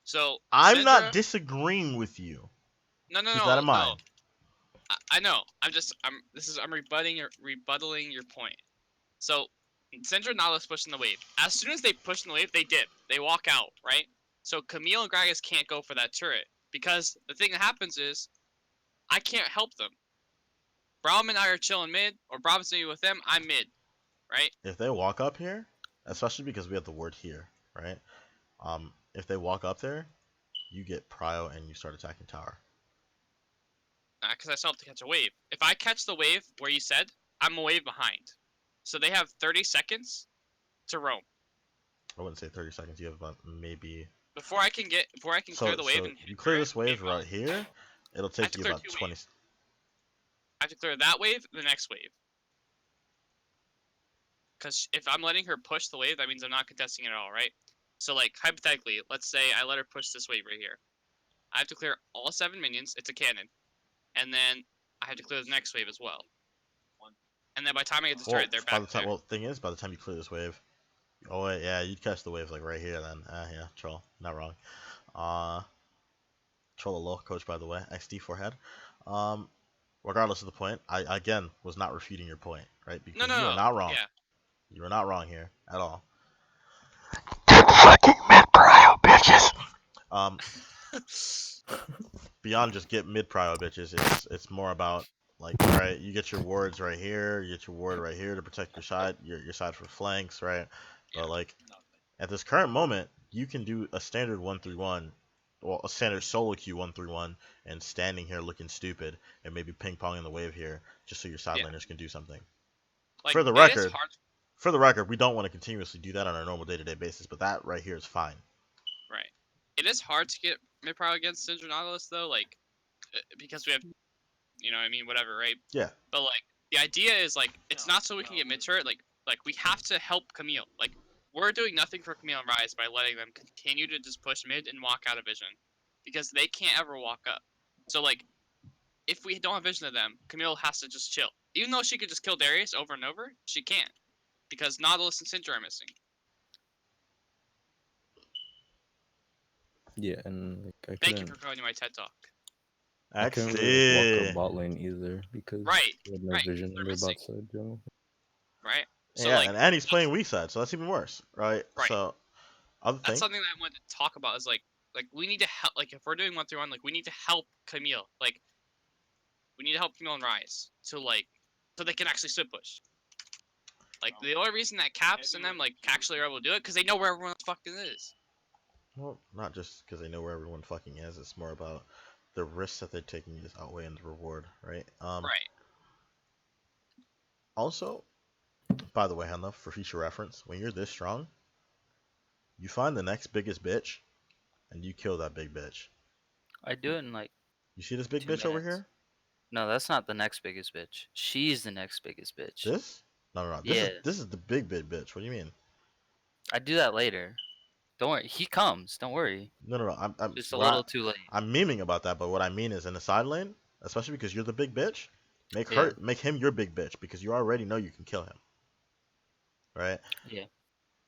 so I'm not Syndra- disagreeing with you. no, Keep that in mind. no. I know. I'm rebuttaling your point. So Syndra Nautilus pushing the wave. As soon as they push in the wave, they dip. They walk out, right? So Camille and Gragas can't go for that turret because the thing that happens is I can't help them. Braum and I are chilling mid, or Braum's maybe with them. I'm mid, right? If they walk up here, especially because we have the ward here, right? If they walk up there, you get prio and you start attacking tower. Because I still have to catch a wave. If I catch the wave where you said, I'm a wave behind. So they have 30 seconds to roam. I wouldn't say 30 seconds. You have about maybe. Before I can clear the wave and you clear this wave game on. right here. It'll I have take to you clear about two 20. waves. I have to clear that wave, the next wave. Because if I'm letting her push the wave, that means I'm not contesting it at all, right? So, like, hypothetically, let's say I let her push this wave right here. I have to clear all 7 minions. It's a cannon. And then I have to clear the next wave as well. And then by the time I get the turret, they're by back the time, there. well, thing is, by the time you clear this wave, oh wait, yeah, you'd catch the wave like right here then. Yeah, troll, not wrong. Troll a low coach, by the way, XD forehead. Regardless of the point, I again was not refuting your point, right? Because No. you are not wrong. Yeah. You are not wrong here at all. Get fucking mid prio, bitches. Beyond just get mid prio, bitches, it's more about like, right, you get your wards right here, you get your ward right here to protect your side, your side for flanks, right? Yeah. But like at this current moment, you can do a standard 1-3-1, well, a standard solo queue 1-3-1, and standing here looking stupid, and maybe ping ponging the wave here, just so your side Yeah. laners can do something. Like, For the it is record, hard. we don't want to continuously do that on a normal day-to-day basis, but that right here is fine. Right. It is hard to get mid prio against Syndra Nautilus, though, like, because we have, you know what I mean, whatever, right? Yeah. But, like, the idea is, like, it's not so we can get mid turret, like, we have to help Camille. Like, we're doing nothing for Camille and Rise by letting them continue to just push mid and walk out of vision. Because they can't ever walk up. So, like, if we don't have vision of them, Camille has to just chill. Even though she could just kill Darius over and over, she can't. Because Nautilus and Syndra are missing. Yeah, and like I Thank you couldn't, for calling my TED Talk. I couldn't really walk XD. up bot lane either because Right, we had no right, vision they're on their missing. bot side, Joe. Right? So yeah, like and he's playing weak side, so that's even worse, right? Right. So, other that's thing, something that I wanted to talk about is like we need to help. Like if we're doing 1-3-1, like we need to help Camille. Like we need to help Camille and Rise so they can actually split push. Like the only reason that Caps and them like actually are able to do it because they know where everyone fucking is. well, not just because they know where everyone fucking is. It's more about the risks that they're taking is outweighing the reward, right? Right. Also, by the way, Henna, for future reference, when you're this strong, you find the next biggest bitch, and you kill that big bitch. I do it in like You see this big 2 bitch over minutes. here? No, that's not the next biggest bitch. She's the next biggest bitch. This? No. Yeah. This is the big bitch. What do you mean? I do that later. Don't worry. He comes. Don't worry. No. I'm Just a what I- little too late. I'm memeing about that, but what I mean is in the side lane, especially because you're the big bitch, make him your big bitch because you already know you can kill him, right? Yeah.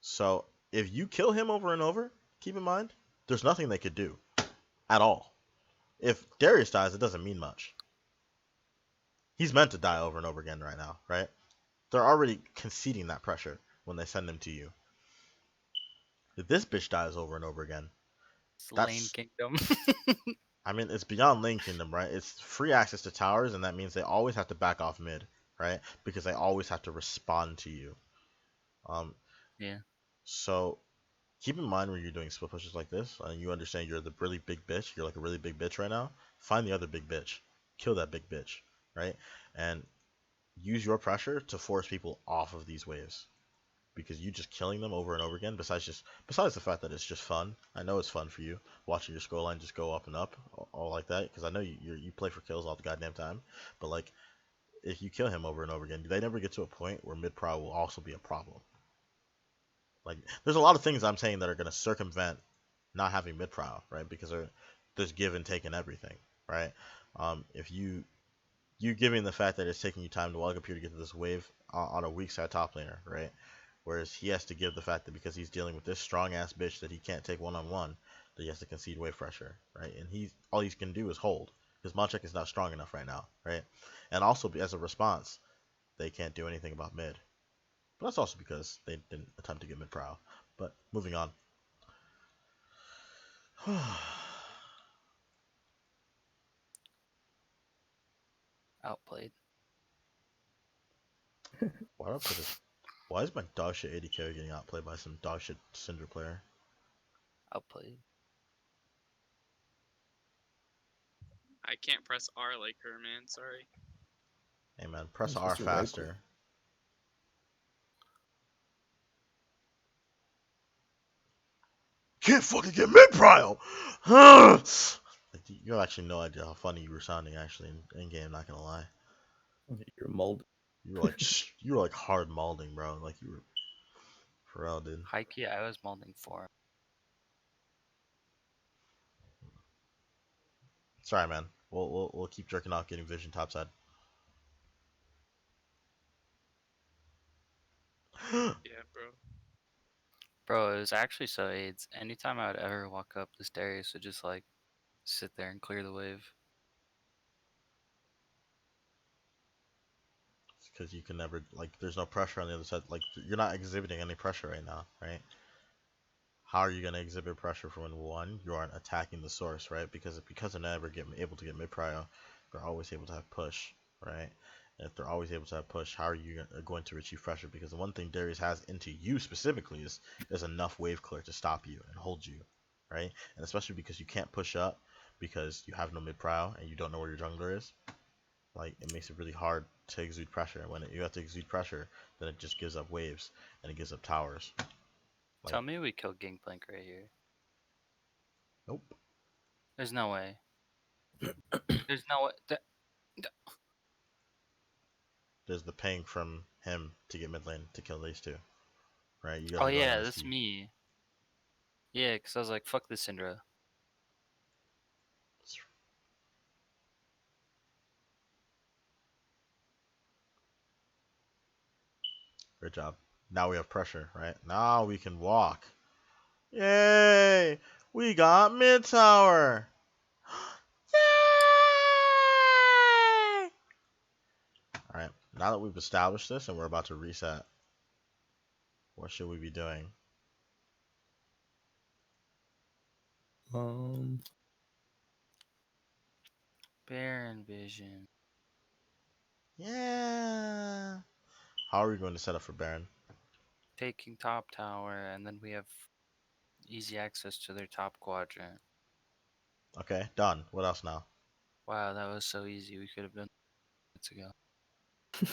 So if you kill him over and over, keep in mind there's nothing they could do at all. If Darius dies, it doesn't mean much. He's meant to die over and over again right now, right? They're already conceding that pressure when they send him to you. If this bitch dies over and over again, It's Lane that's Kingdom. I mean, it's beyond Lane Kingdom, right? It's free access to towers, and that means they always have to back off mid, right? Because they always have to respond to you. Yeah. So keep in mind when you're doing split pushes like this, and you understand you're the really big bitch. You're like a really big bitch right now. Find the other big bitch, kill that big bitch, right? And use your pressure to force people off of these waves. Because you just killing them over and over again, besides the fact that it's just fun. I know it's fun for you watching your scoreline just go up and up, all like that. Because I know you play for kills all the goddamn time. But like, if you kill him over and over again, they never get to a point where mid pro will also be a problem. Like, there's a lot of things I'm saying that are gonna circumvent not having mid pro, right? Because there's give and take in everything, right? If you giving the fact that it's taking you time to walk up here to get to this wave on a weak side top laner, right? Whereas he has to give the fact that because he's dealing with this strong ass bitch that he can't take one-on-one, that he has to concede wave pressure, right? And all he can do is hold because Monchek is not strong enough right now, right? And also as a response, they can't do anything about mid. But that's also because they didn't attempt to get mid prow. But moving on. Outplayed. Why is my dog shit AD carry getting outplayed by some dog shit Syndra player? Outplayed. I can't press R like her, man. Sorry. Hey man, press You're R supposed to right click. faster. Can't fucking get mid prio! You have actually no idea how funny you were sounding actually in game, not gonna lie. You're molded. You were like hard malding, bro. Like you were for real, dude. High key, I was molding for him. Sorry, man. We'll keep jerking off getting vision topside. Yeah, bro. Bro, it was actually so AIDS. Anytime I would ever walk up, this Darius would just like sit there and clear the wave. Because you can never there's no pressure on the other side. Like you're not exhibiting any pressure right now, right? How are you gonna exhibit pressure for when one you aren't attacking the source, right? Because they're never able to get mid prio, they're always able to have push, right? And if they're always able to have push, how are you going to retrieve pressure? Because the one thing Darius has into you specifically is there's enough wave clear to stop you and hold you, right? And especially because you can't push up because you have no mid prio and you don't know where your jungler is. Like it makes it really hard to exude pressure. And when you have to exude pressure, then it just gives up waves and it gives up towers. Tell me we killed Gangplank right here. Nope. There's no way. There's no way. There's the ping from him to get mid lane to kill these two, right? You guys Oh are going yeah, on that's speed. me. Yeah, because I was like, fuck this Syndra. Great job. Now we have pressure, right? Now we can walk. Yay! We got mid tower. Yay! All right. Now that we've established this and we're about to reset, What should we be doing? Baron Vision. Yeah. How are we going to set up for Baron? Taking top tower, and then we have easy access to their top quadrant. Okay, done. What else now? Wow, that was so easy. We could have done minutes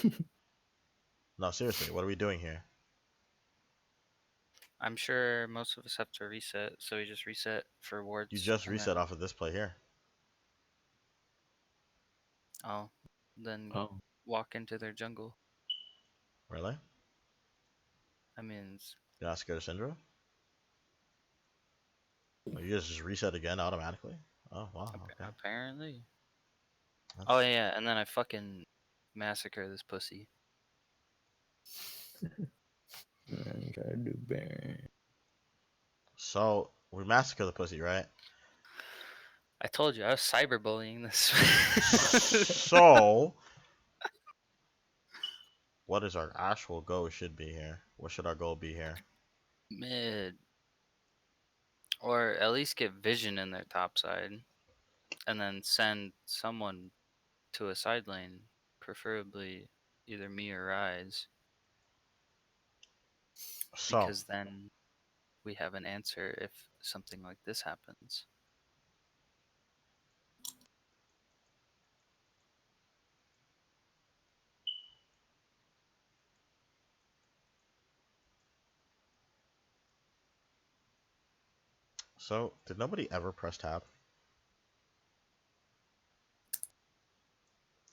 ago. No, seriously, what are we doing here? I'm sure most of us have to reset, so we just reset for wards. You just and reset then, off of this play here. then Oh, walk into their jungle. Really? I mean, You're not scared of Syndra? Oh, you just reset again automatically? Oh, wow, okay. apparently. That's... Oh yeah, and then I fucking massacre this pussy. man, try to do Baron. So, we massacre the pussy, right? I told you I was cyberbullying this. So, what is our actual goal should be here? What should our goal be here? Mid, or at least get vision in their top side, and then send someone to a side lane, preferably either me or Rise, So, because then we have an answer if something like this happens. did nobody ever press tab?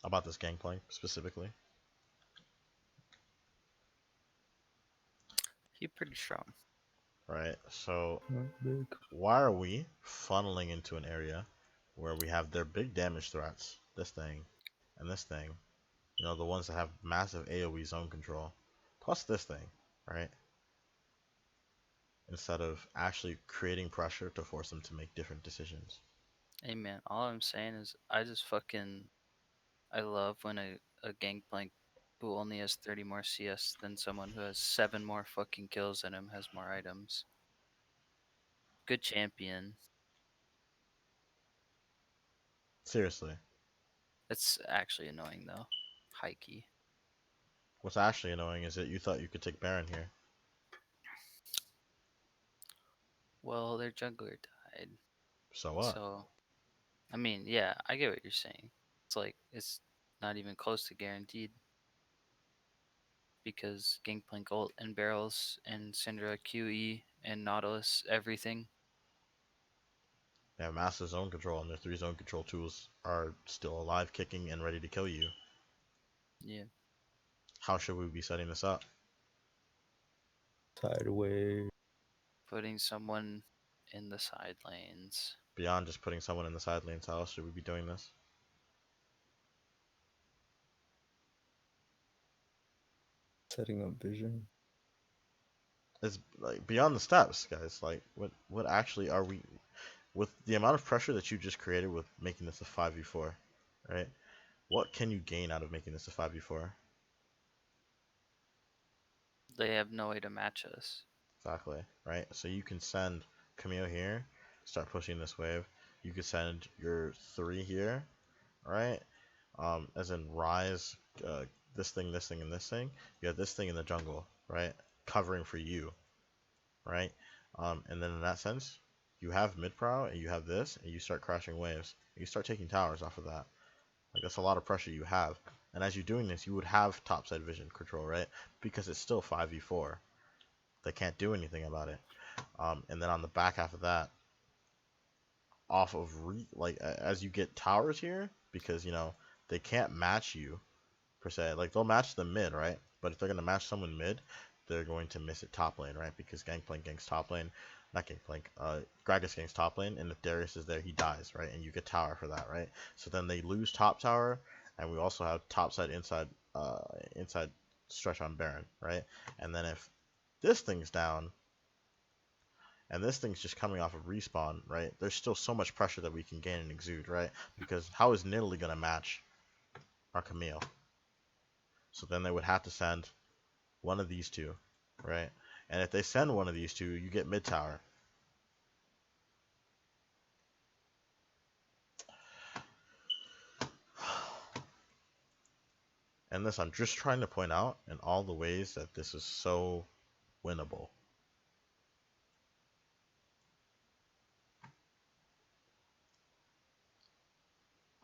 About this gangplank specifically? He's pretty strong. Right, so Not big. why are we funneling into an area where we have their big damage threats, this thing, and this thing, you know, the ones that have massive AoE zone control, plus this thing, right? Instead of actually creating pressure to force them to make different decisions. Hey man, all I'm saying is I love when a gangplank who only has 30 more CS than someone who has 7 more fucking kills than him has more items. Good champion. Seriously. It's actually annoying though. Hikey. What's actually annoying is that you thought you could take Baron here. Well, their jungler died. So what? So, I mean, yeah, I get what you're saying. It's like, it's not even close to guaranteed. Because Gangplank ult and barrels and Syndra QE and Nautilus everything. They have massive zone control, and their 3 zone control tools are still alive, kicking, and ready to kill you. Yeah. How should we be setting this up? Sideways. Putting someone in the side lanes. Beyond just putting someone in the side lanes, how else should we be doing this? Setting up vision. It's like beyond the steps, guys. Like, what actually are we, with the amount of pressure that you just created with making this a 5v4, right? What can you gain out of making this a 5v4? They have no way to match us. Exactly, right? So you can send Camille here, start pushing this wave. You could send your 3 here, right? As in Rise, this thing, this thing, and this thing. You have this thing in the jungle, right? Covering for you, right? And then in that sense, you have mid prow and you have this, and you start crashing waves. And you start taking towers off of that. Like, that's a lot of pressure you have. And as you're doing this, you would have topside vision control, right? Because it's still 5v4. They can't do anything about it. And then on the back half of that, off of as you get towers here, because you know they can't match you per se. Like, they'll match the mid, right? But if they're gonna match someone mid, they're going to miss it top lane, right? Because Gangplank ganks top lane, not Gangplank, Gragas ganks top lane, and if Darius is there, he dies, right? And you get tower for that, right? So then they lose top tower, and we also have topside inside stretch on Baron, right? And then if this thing's down, and this thing's just coming off of respawn, right? There's still so much pressure that we can gain and exude, right? Because how is Nidalee gonna match our Camille? So then they would have to send one of these two, right? And if they send one of these two, you get mid tower. And this, I'm just trying to point out in all the ways that this is so winnable.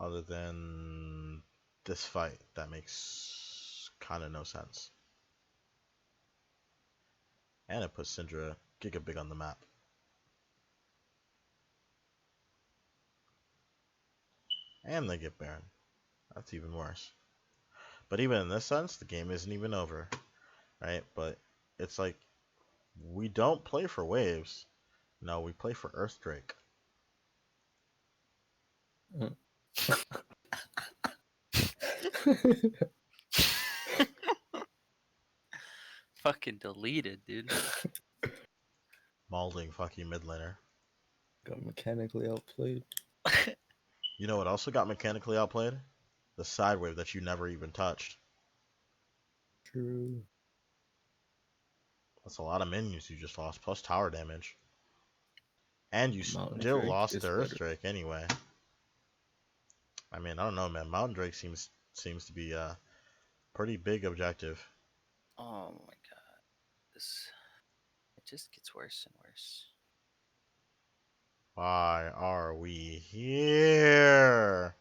Other than this fight, that makes kind of no sense. And it puts Syndra giga big on the map. And they get Baron. That's even worse. But even in this sense, the game isn't even over, right? But it's like, we don't play for waves. No, we play for Earthdrake. Fucking deleted, dude. Malding fucking mid laner. Got mechanically outplayed. You know what also got mechanically outplayed? The side wave that you never even touched. True. That's a lot of minions you just lost, plus tower damage. And you Mountain still Drake lost is to better. Earthdrake anyway. I mean, I don't know, man. Mountain Drake seems to be a pretty big objective. Oh my god. This it just gets worse and worse. Why are we here?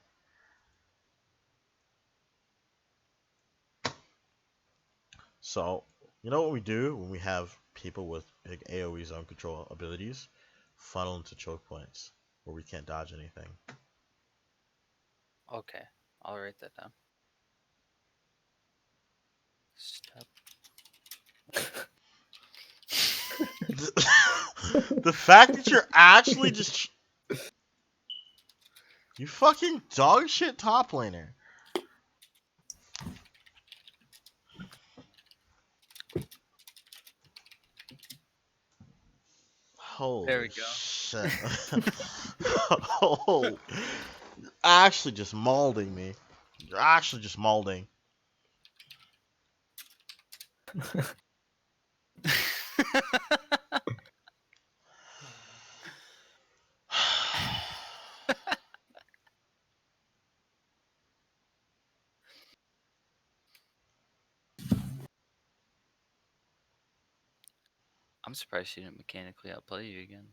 So, you know what we do when we have people with big AoE zone control abilities? Funnel into choke points where we can't dodge anything. Okay, I'll write that down. Step. The fact that you're actually just... You fucking dog shit top laner. Holy There we go. shit. Oh, you're actually just molding me. You're actually just molding. I'm surprised she didn't mechanically outplay you again.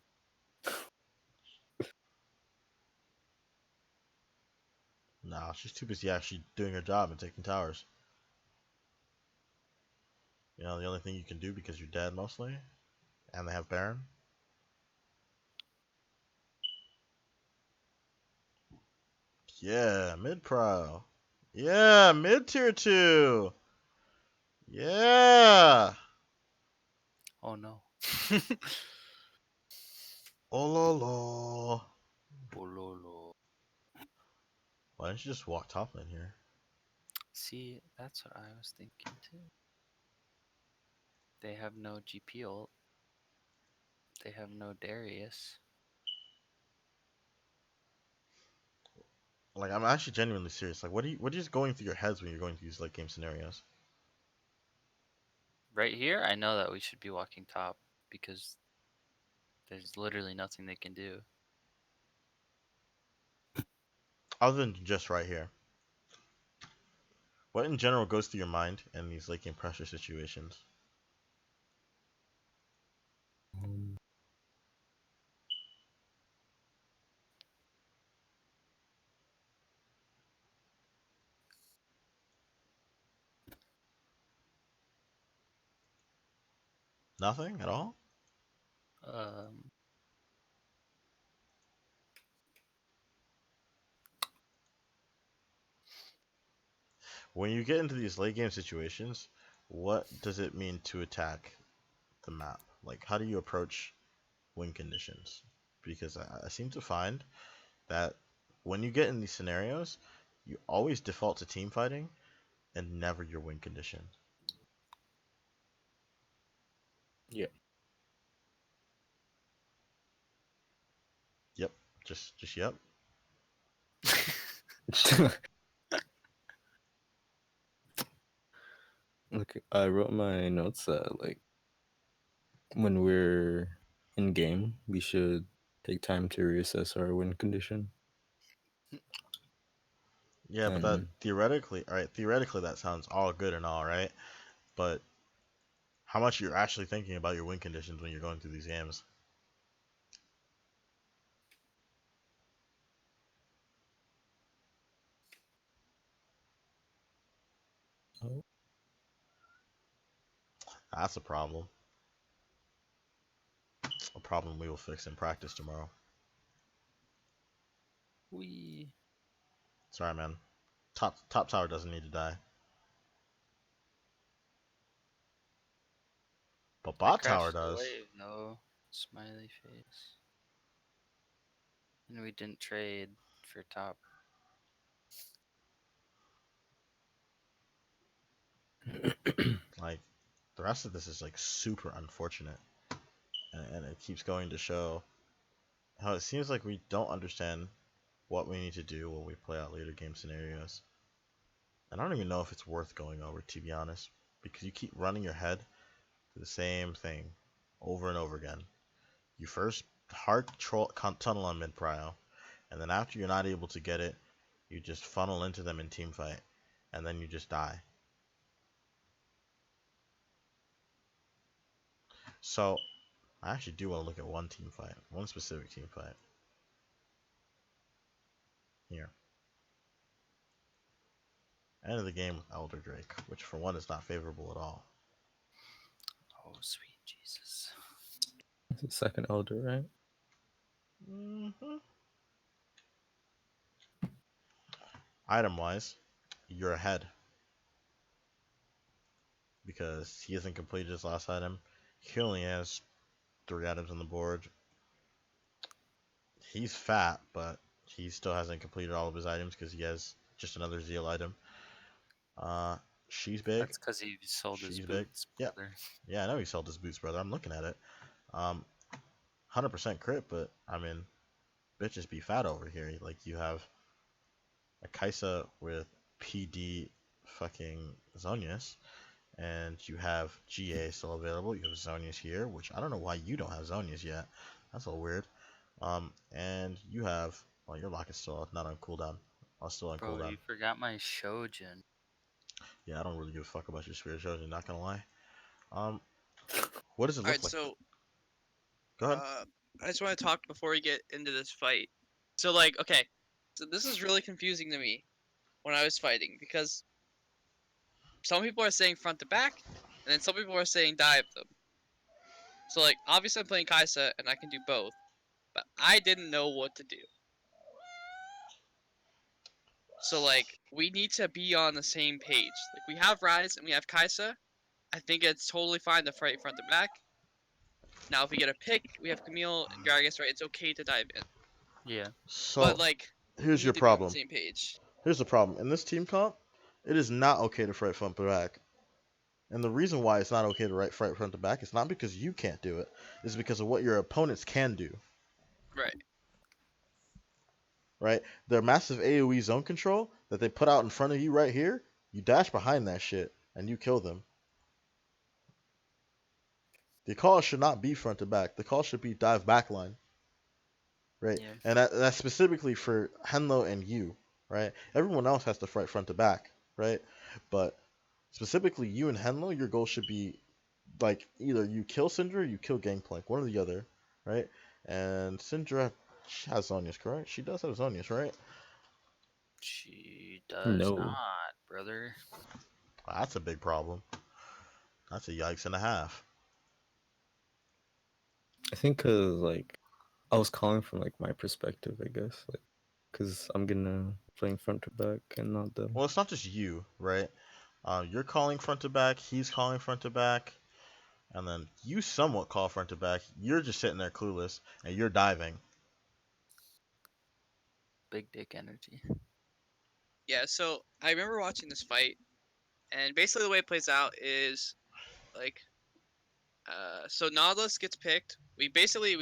Nah, she's too busy actually doing her job and taking towers. You know, the only thing you can do because you're dead mostly, and they have Baron. Yeah, mid pro. Yeah, mid tier 2. Yeah. Oh no. Oh lolo. Bololo. Why didn't you just walk top lane here? See, that's what I was thinking too. They have no GP ult. They have no Darius. Like, I'm actually genuinely serious. Like, what is going through your heads when you're going through these late game scenarios? Right here, I know that we should be walking top because there's literally nothing they can do. Other than just right here. What in general goes through your mind in these late game pressure situations? Nothing at all? Um, When you get into these late game situations, what does it mean to attack the map? Like, how do you approach win conditions? Because I seem to find that when you get in these scenarios, you always default to team fighting and never your win condition. Yeah. Yep. Just yep. Look, I wrote my notes that like when we're in game, we should take time to reassess our win condition. Yeah, but that And theoretically that sounds all good and all right, but how much you're actually thinking about your win conditions when you're going through these games? oh, That's a problem. A problem we will fix in practice tomorrow. We Sorry, man. Top tower doesn't need to die. But I bot tower crashed the does. wave. No smiley face. And we didn't trade for top. Like, the rest of this is like super unfortunate. And it keeps going to show how it seems like we don't understand what we need to do when we play out later game scenarios. And I don't even know if it's worth going over, to be honest, because you keep running your head to the same thing over and over again. You first hard tunnel on mid prio, and then after you're not able to get it, you just funnel into them in team fight, and then you just die. So I actually do want to look at one team fight, one specific team fight. Here. End of the game with Elder Drake, which for one is not favorable at all. Oh, sweet Jesus. it's the second elder, right? Mm-hmm. Item wise, you're ahead. Because he hasn't completed his last item. He only has 3 items on the board. He's fat, but he still hasn't completed all of his items because he has just another Zeal item. She's big. That's because he sold his She's big. boots, Yeah. brother. Yeah, I know he sold his boots, brother. I'm looking at it. 100% crit, but I mean, bitches be fat over here. Like, you have a Kaisa with PD fucking Zonius, and you have GA still available. You have Zonius here, which I don't know why you don't have Zonius yet. That's a little weird. And you have, well, your lock is still not on cooldown. I'm still on Bro, cooldown. you forgot my Shojin. Yeah, I don't really give a fuck about your Spirit Shows, not gonna lie. What does it look Alright, like? so Go ahead. I just want to talk before we get into this fight. So like, okay, so this is really confusing to me when I was fighting because some people are saying front to back, and then some people are saying dive them. So like, obviously I'm playing Kaisa and I can do both, but I didn't know what to do. So like, we need to be on the same page. Like, we have Ryze and we have Kaisa. I think it's totally fine to fight front to back. Now, if we get a pick, we have Camille and Gragas, right? It's okay to dive in. Yeah. So, But like, here's we your need to be on problem. the same page. Here's the problem. In this team comp, it is not okay to fight front to back. And the reason why it's not okay to fight front to back is not because you can't do it. It's because of what your opponents can do. Right. Right? Their massive AoE zone control that they put out in front of you right here, you dash behind that shit and you kill them. The call should not be front to back. The call should be dive backline. Right? Yeah. And that's specifically for Henlo and you. Right? Everyone else has to fight front to back. Right? But specifically you and Henlo, your goal should be like either you kill Syndra or you kill Gangplank. One or the other. Right? And Syndra has Zonius, correct? She does have Zonius, right? She does No. not, brother. That's a big problem. That's a yikes and a half. I think cause like I was calling from like my perspective, I guess, like cause I'm gonna playing front to back and not them. Well, it's not just you, right? You're calling front to back. He's calling front to back. And then you somewhat call front to back. You're just sitting there clueless, and you're diving. Big dick energy. Yeah, so I remember watching this fight, and basically the way it plays out is like, so Nautilus gets picked. We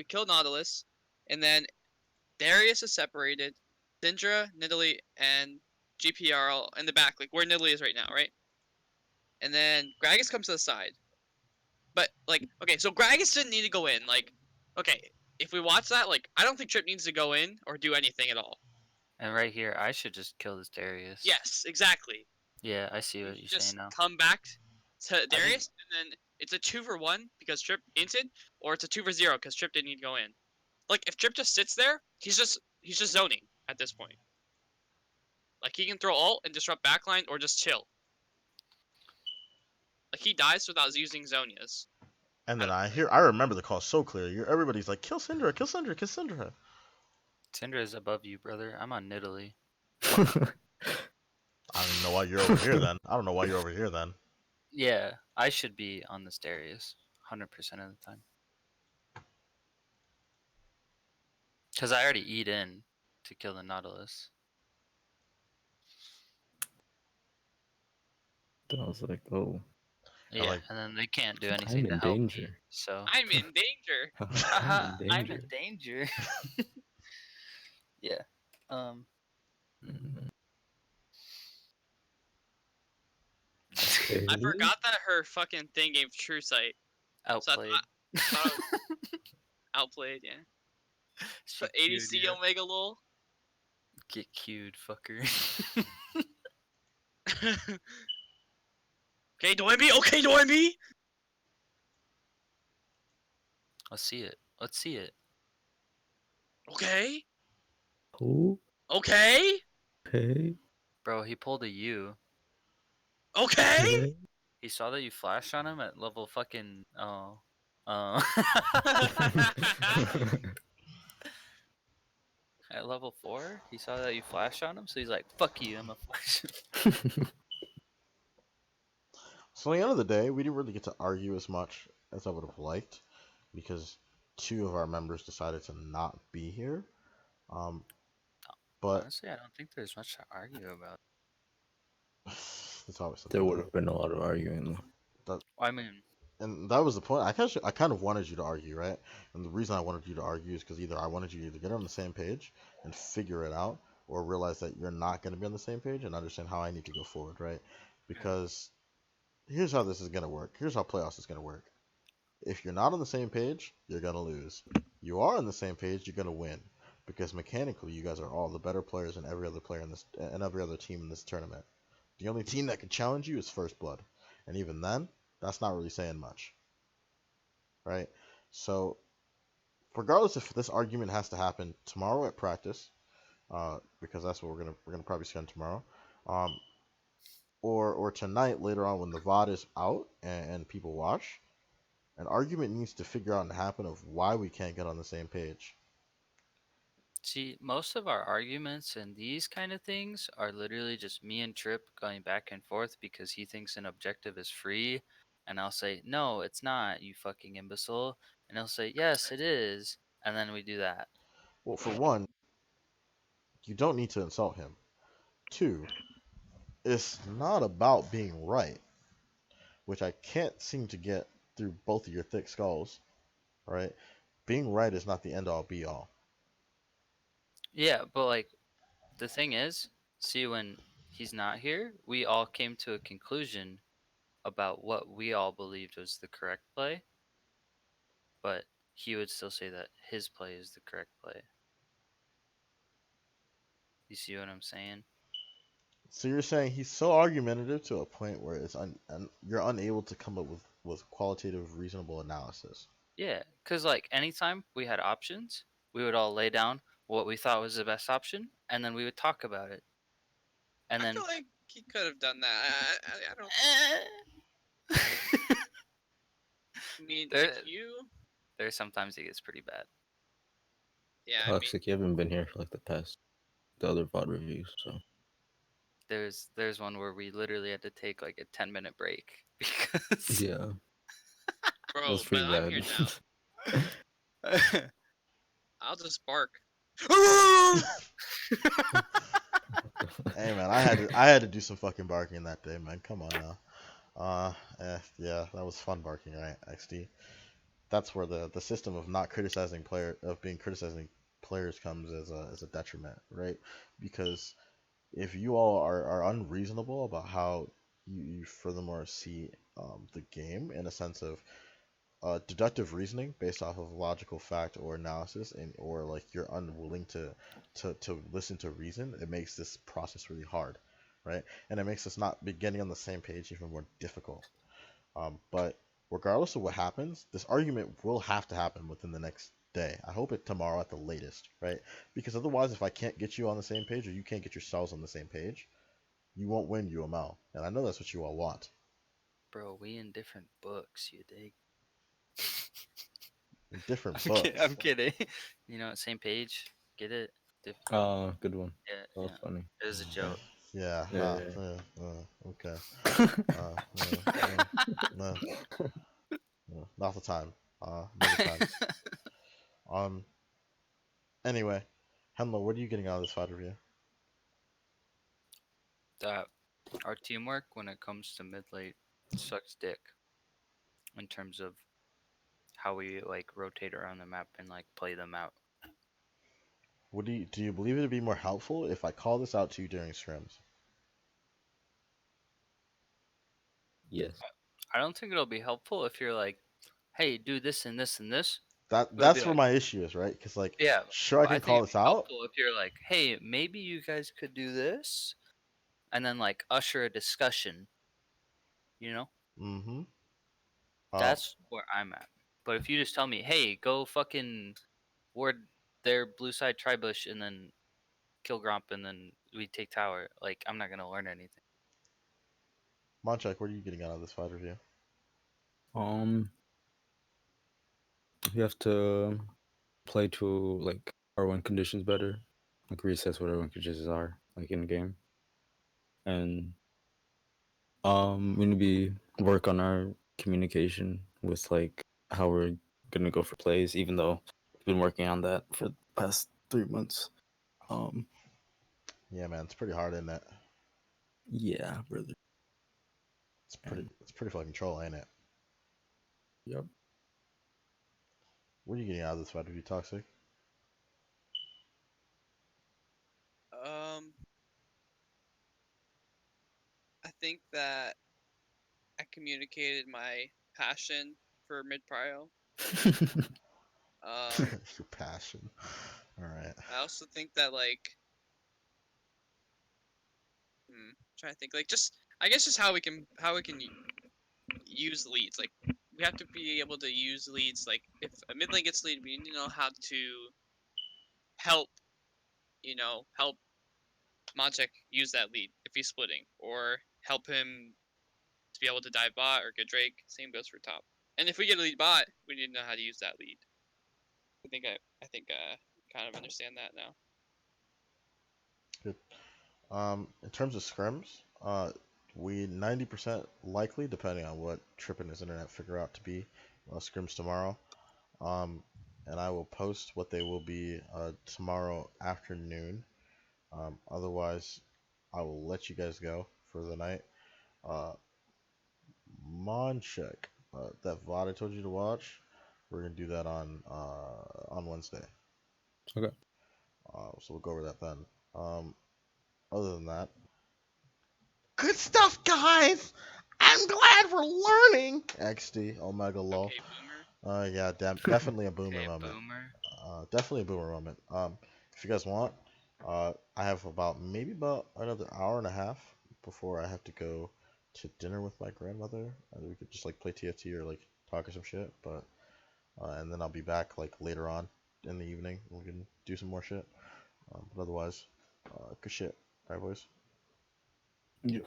kill Nautilus, and then Darius is separated. Syndra, Nidalee, and GP are all in the back, like where Nidalee is right now, right? And then Gragas comes to the side. But like, okay, so Gragas didn't need to go in. Like, okay, if we watch that, like, I don't think Trip needs to go in or do anything at all. And right here, I should just kill this Darius. Yes, exactly. Yeah, I see You what you're just saying now. come back to think- Darius, and then it's a 2-for-1 because Trip inted, or it's a 2-for-0 because Trip didn't need to go in. Like, if Trip just sits there, he's just zoning at this point. Like, he can throw ult and disrupt backline or just chill. Like, he dies without using Zonias. And then I remember the call so clear. Everybody's like, kill Syndra, kill Syndra, kill Syndra. Syndra is above you, brother. I'm on Nidalee. I don't even know why you're over here then. I don't know why you're over here then. Yeah, I should be on this Darius 100% of the time. Because I already eat in to kill the Nautilus. I was like, oh, Yeah, like- and then they can't do anything I'm to in help me. danger. So I'm in danger. Haha, I'm in I'm danger. in danger. Yeah. Mhm. I forgot that her fucking thing gave True Sight. Outplayed. thought Outplayed, yeah. She So queued, ADC yeah. Omega lol. Get queued, fucker. Okay, Doembi. Okay, Doembi. Let's see it. Let's see it. Okay. Oh, Okay. okay. Bro, he pulled a U. Okay. He saw that you flashed on him at level fucking at level 4, he saw that you flashed on him, so he's like, "Fuck you, I'm a flash." So at the end of the day, we didn't really get to argue as much as I would have liked because 2 of our members decided to not be here. But Honestly, I don't think there's much to argue about. it's always There something. would have been a lot of arguing. I mean, And that was the point. I kind of wanted you to argue, right? And the reason I wanted you to argue is because either I wanted you to either get on the same page and figure it out, or realize that you're not going to be on the same page and understand how I need to go forward, right? Because here's how this is going to work. Here's how playoffs is going to work. If you're not on the same page, you're going to lose. You are on the same page, you're going to win. Because mechanically, you guys are all the better players than every other player in this and every other team in this tournament. The only team that can challenge you is First Blood, and even then, that's not really saying much, right? So, regardless if this argument has to happen tomorrow at practice, because that's what we're gonna probably spend tomorrow, or tonight later on when the VOD is out and people watch, an argument needs to figure out and happen of why we can't get on the same page. see, most of our arguments and these kind of things are literally just me and Trip going back and forth because he thinks an objective is free, and I'll say, "No, it's not, you fucking imbecile," and he'll say, "Yes, it is," and then we do that. Well, for one, you don't need to insult him. 2, it's not about being right, which I can't seem to get through both of your thick skulls, right? Being right is not the end all be all. Yeah, but like, the thing is, see, when he's not here, we all came to a conclusion about what we all believed was the correct play, but he would still say that his play is the correct play. You see what I'm saying? So you're saying he's so argumentative to a point where you're unable to come up with qualitative, reasonable analysis. Yeah, because like anytime we had options, we would all lay down what we thought was the best option, and then we would talk about it. And I then feel like he could have done that. I don't. I mean, There- if you. there's sometimes it gets pretty bad. Yeah, I mean, Toxic, you haven't been here for like the other VOD reviews, so. There's one where we literally had to take like a 10-minute break because Yeah, that bro, was but pretty I'm here bad. now. I'll just bark. Hey man, I had to do some fucking barking that day, man. Come on now. Yeah, that was fun barking, right? XD. That's where the system of not criticizing criticizing players comes as a detriment, right? Because if you all are unreasonable about how you furthermore see the game in a sense of deductive reasoning based off of logical fact or analysis, and or like you're unwilling to listen to reason, it makes this process really hard, right? And it makes us not be getting on the same page even more difficult. But regardless of what happens, this argument will have to happen within the next day. I hope it tomorrow at the latest, right? Because otherwise, if I can't get you on the same page or you can't get yourselves on the same page, you won't win UML. And I know that's what you all want. Bro, we in different books, you dig? In different I'm books. I'm kidding. You know, same page. Get it? Good one. Yeah, That was yeah. funny. It was a joke. Yeah, Yeah, okay. No, no, not the time. Another time. Um. Anyway, Henlo, what are you getting out of this fight review? That our teamwork when it comes to mid late sucks dick in terms of how we like rotate around the map and like play them out. What do you believe it'd be more helpful if I call this out to you during scrims? yes. I don't think it'll be helpful if you're like, hey, do this and this and this. It'll be That's where like, my issue is, right? Because like, yeah, sure I but can I think call it'd this be out. helpful if you're like, hey, maybe you guys could do this, and then like usher a discussion. You know, Mm-hmm. that's where I'm at. But if you just tell me, hey, go fucking ward their blue side tribush and then kill Gromp and then we take tower, like I'm not gonna learn anything. Monchak, what are you getting out of this fight review? You have to play to like R1 conditions better, like reassess what R1 conditions are like in game, and we need to be work on our communication with like how we're gonna go for plays, even though we've been working on that for the past 3 months. Yeah, man, it's pretty hard, isn't it? Yeah, brother. It's pretty fucking troll, ain't it? Yep. What are you getting out of this fight review, Toxic? I think that I communicated my passion for mid prio. Your passion. All right. I also think that like, trying to think like just I guess just how we can use leads. Like we have to be able to use leads. Like if a mid lane gets lead, we need to know how to help. Help Monchek use that lead if he's splitting, or help him to be able to dive bot or get Drake. Same goes for top. And if we get a lead bot, we need to know how to use that lead. I think kind of understand that now. Good. In terms of scrims, we 90% likely, depending on what Trip and his internet figure out to be, scrims tomorrow. And I will post what they will be tomorrow afternoon. Otherwise, I will let you guys go for the night. Monchek, that VOD I told you to watch, we're gonna do that on Wednesday. Okay. So we'll go over that then. Other than that, good stuff, guys. I'm glad we're learning. XD, Omega lol. Okay, boomer. Yeah, definitely a boomer Okay, moment. boomer. Definitely a boomer moment. If you guys want, I have maybe about another hour and a half before I have to go to dinner with my grandmother. We could just like play TFT or like talk or some shit, but and then I'll be back like later on in the evening. We can do some more shit. But otherwise, good shit. All right, boys. Yeah.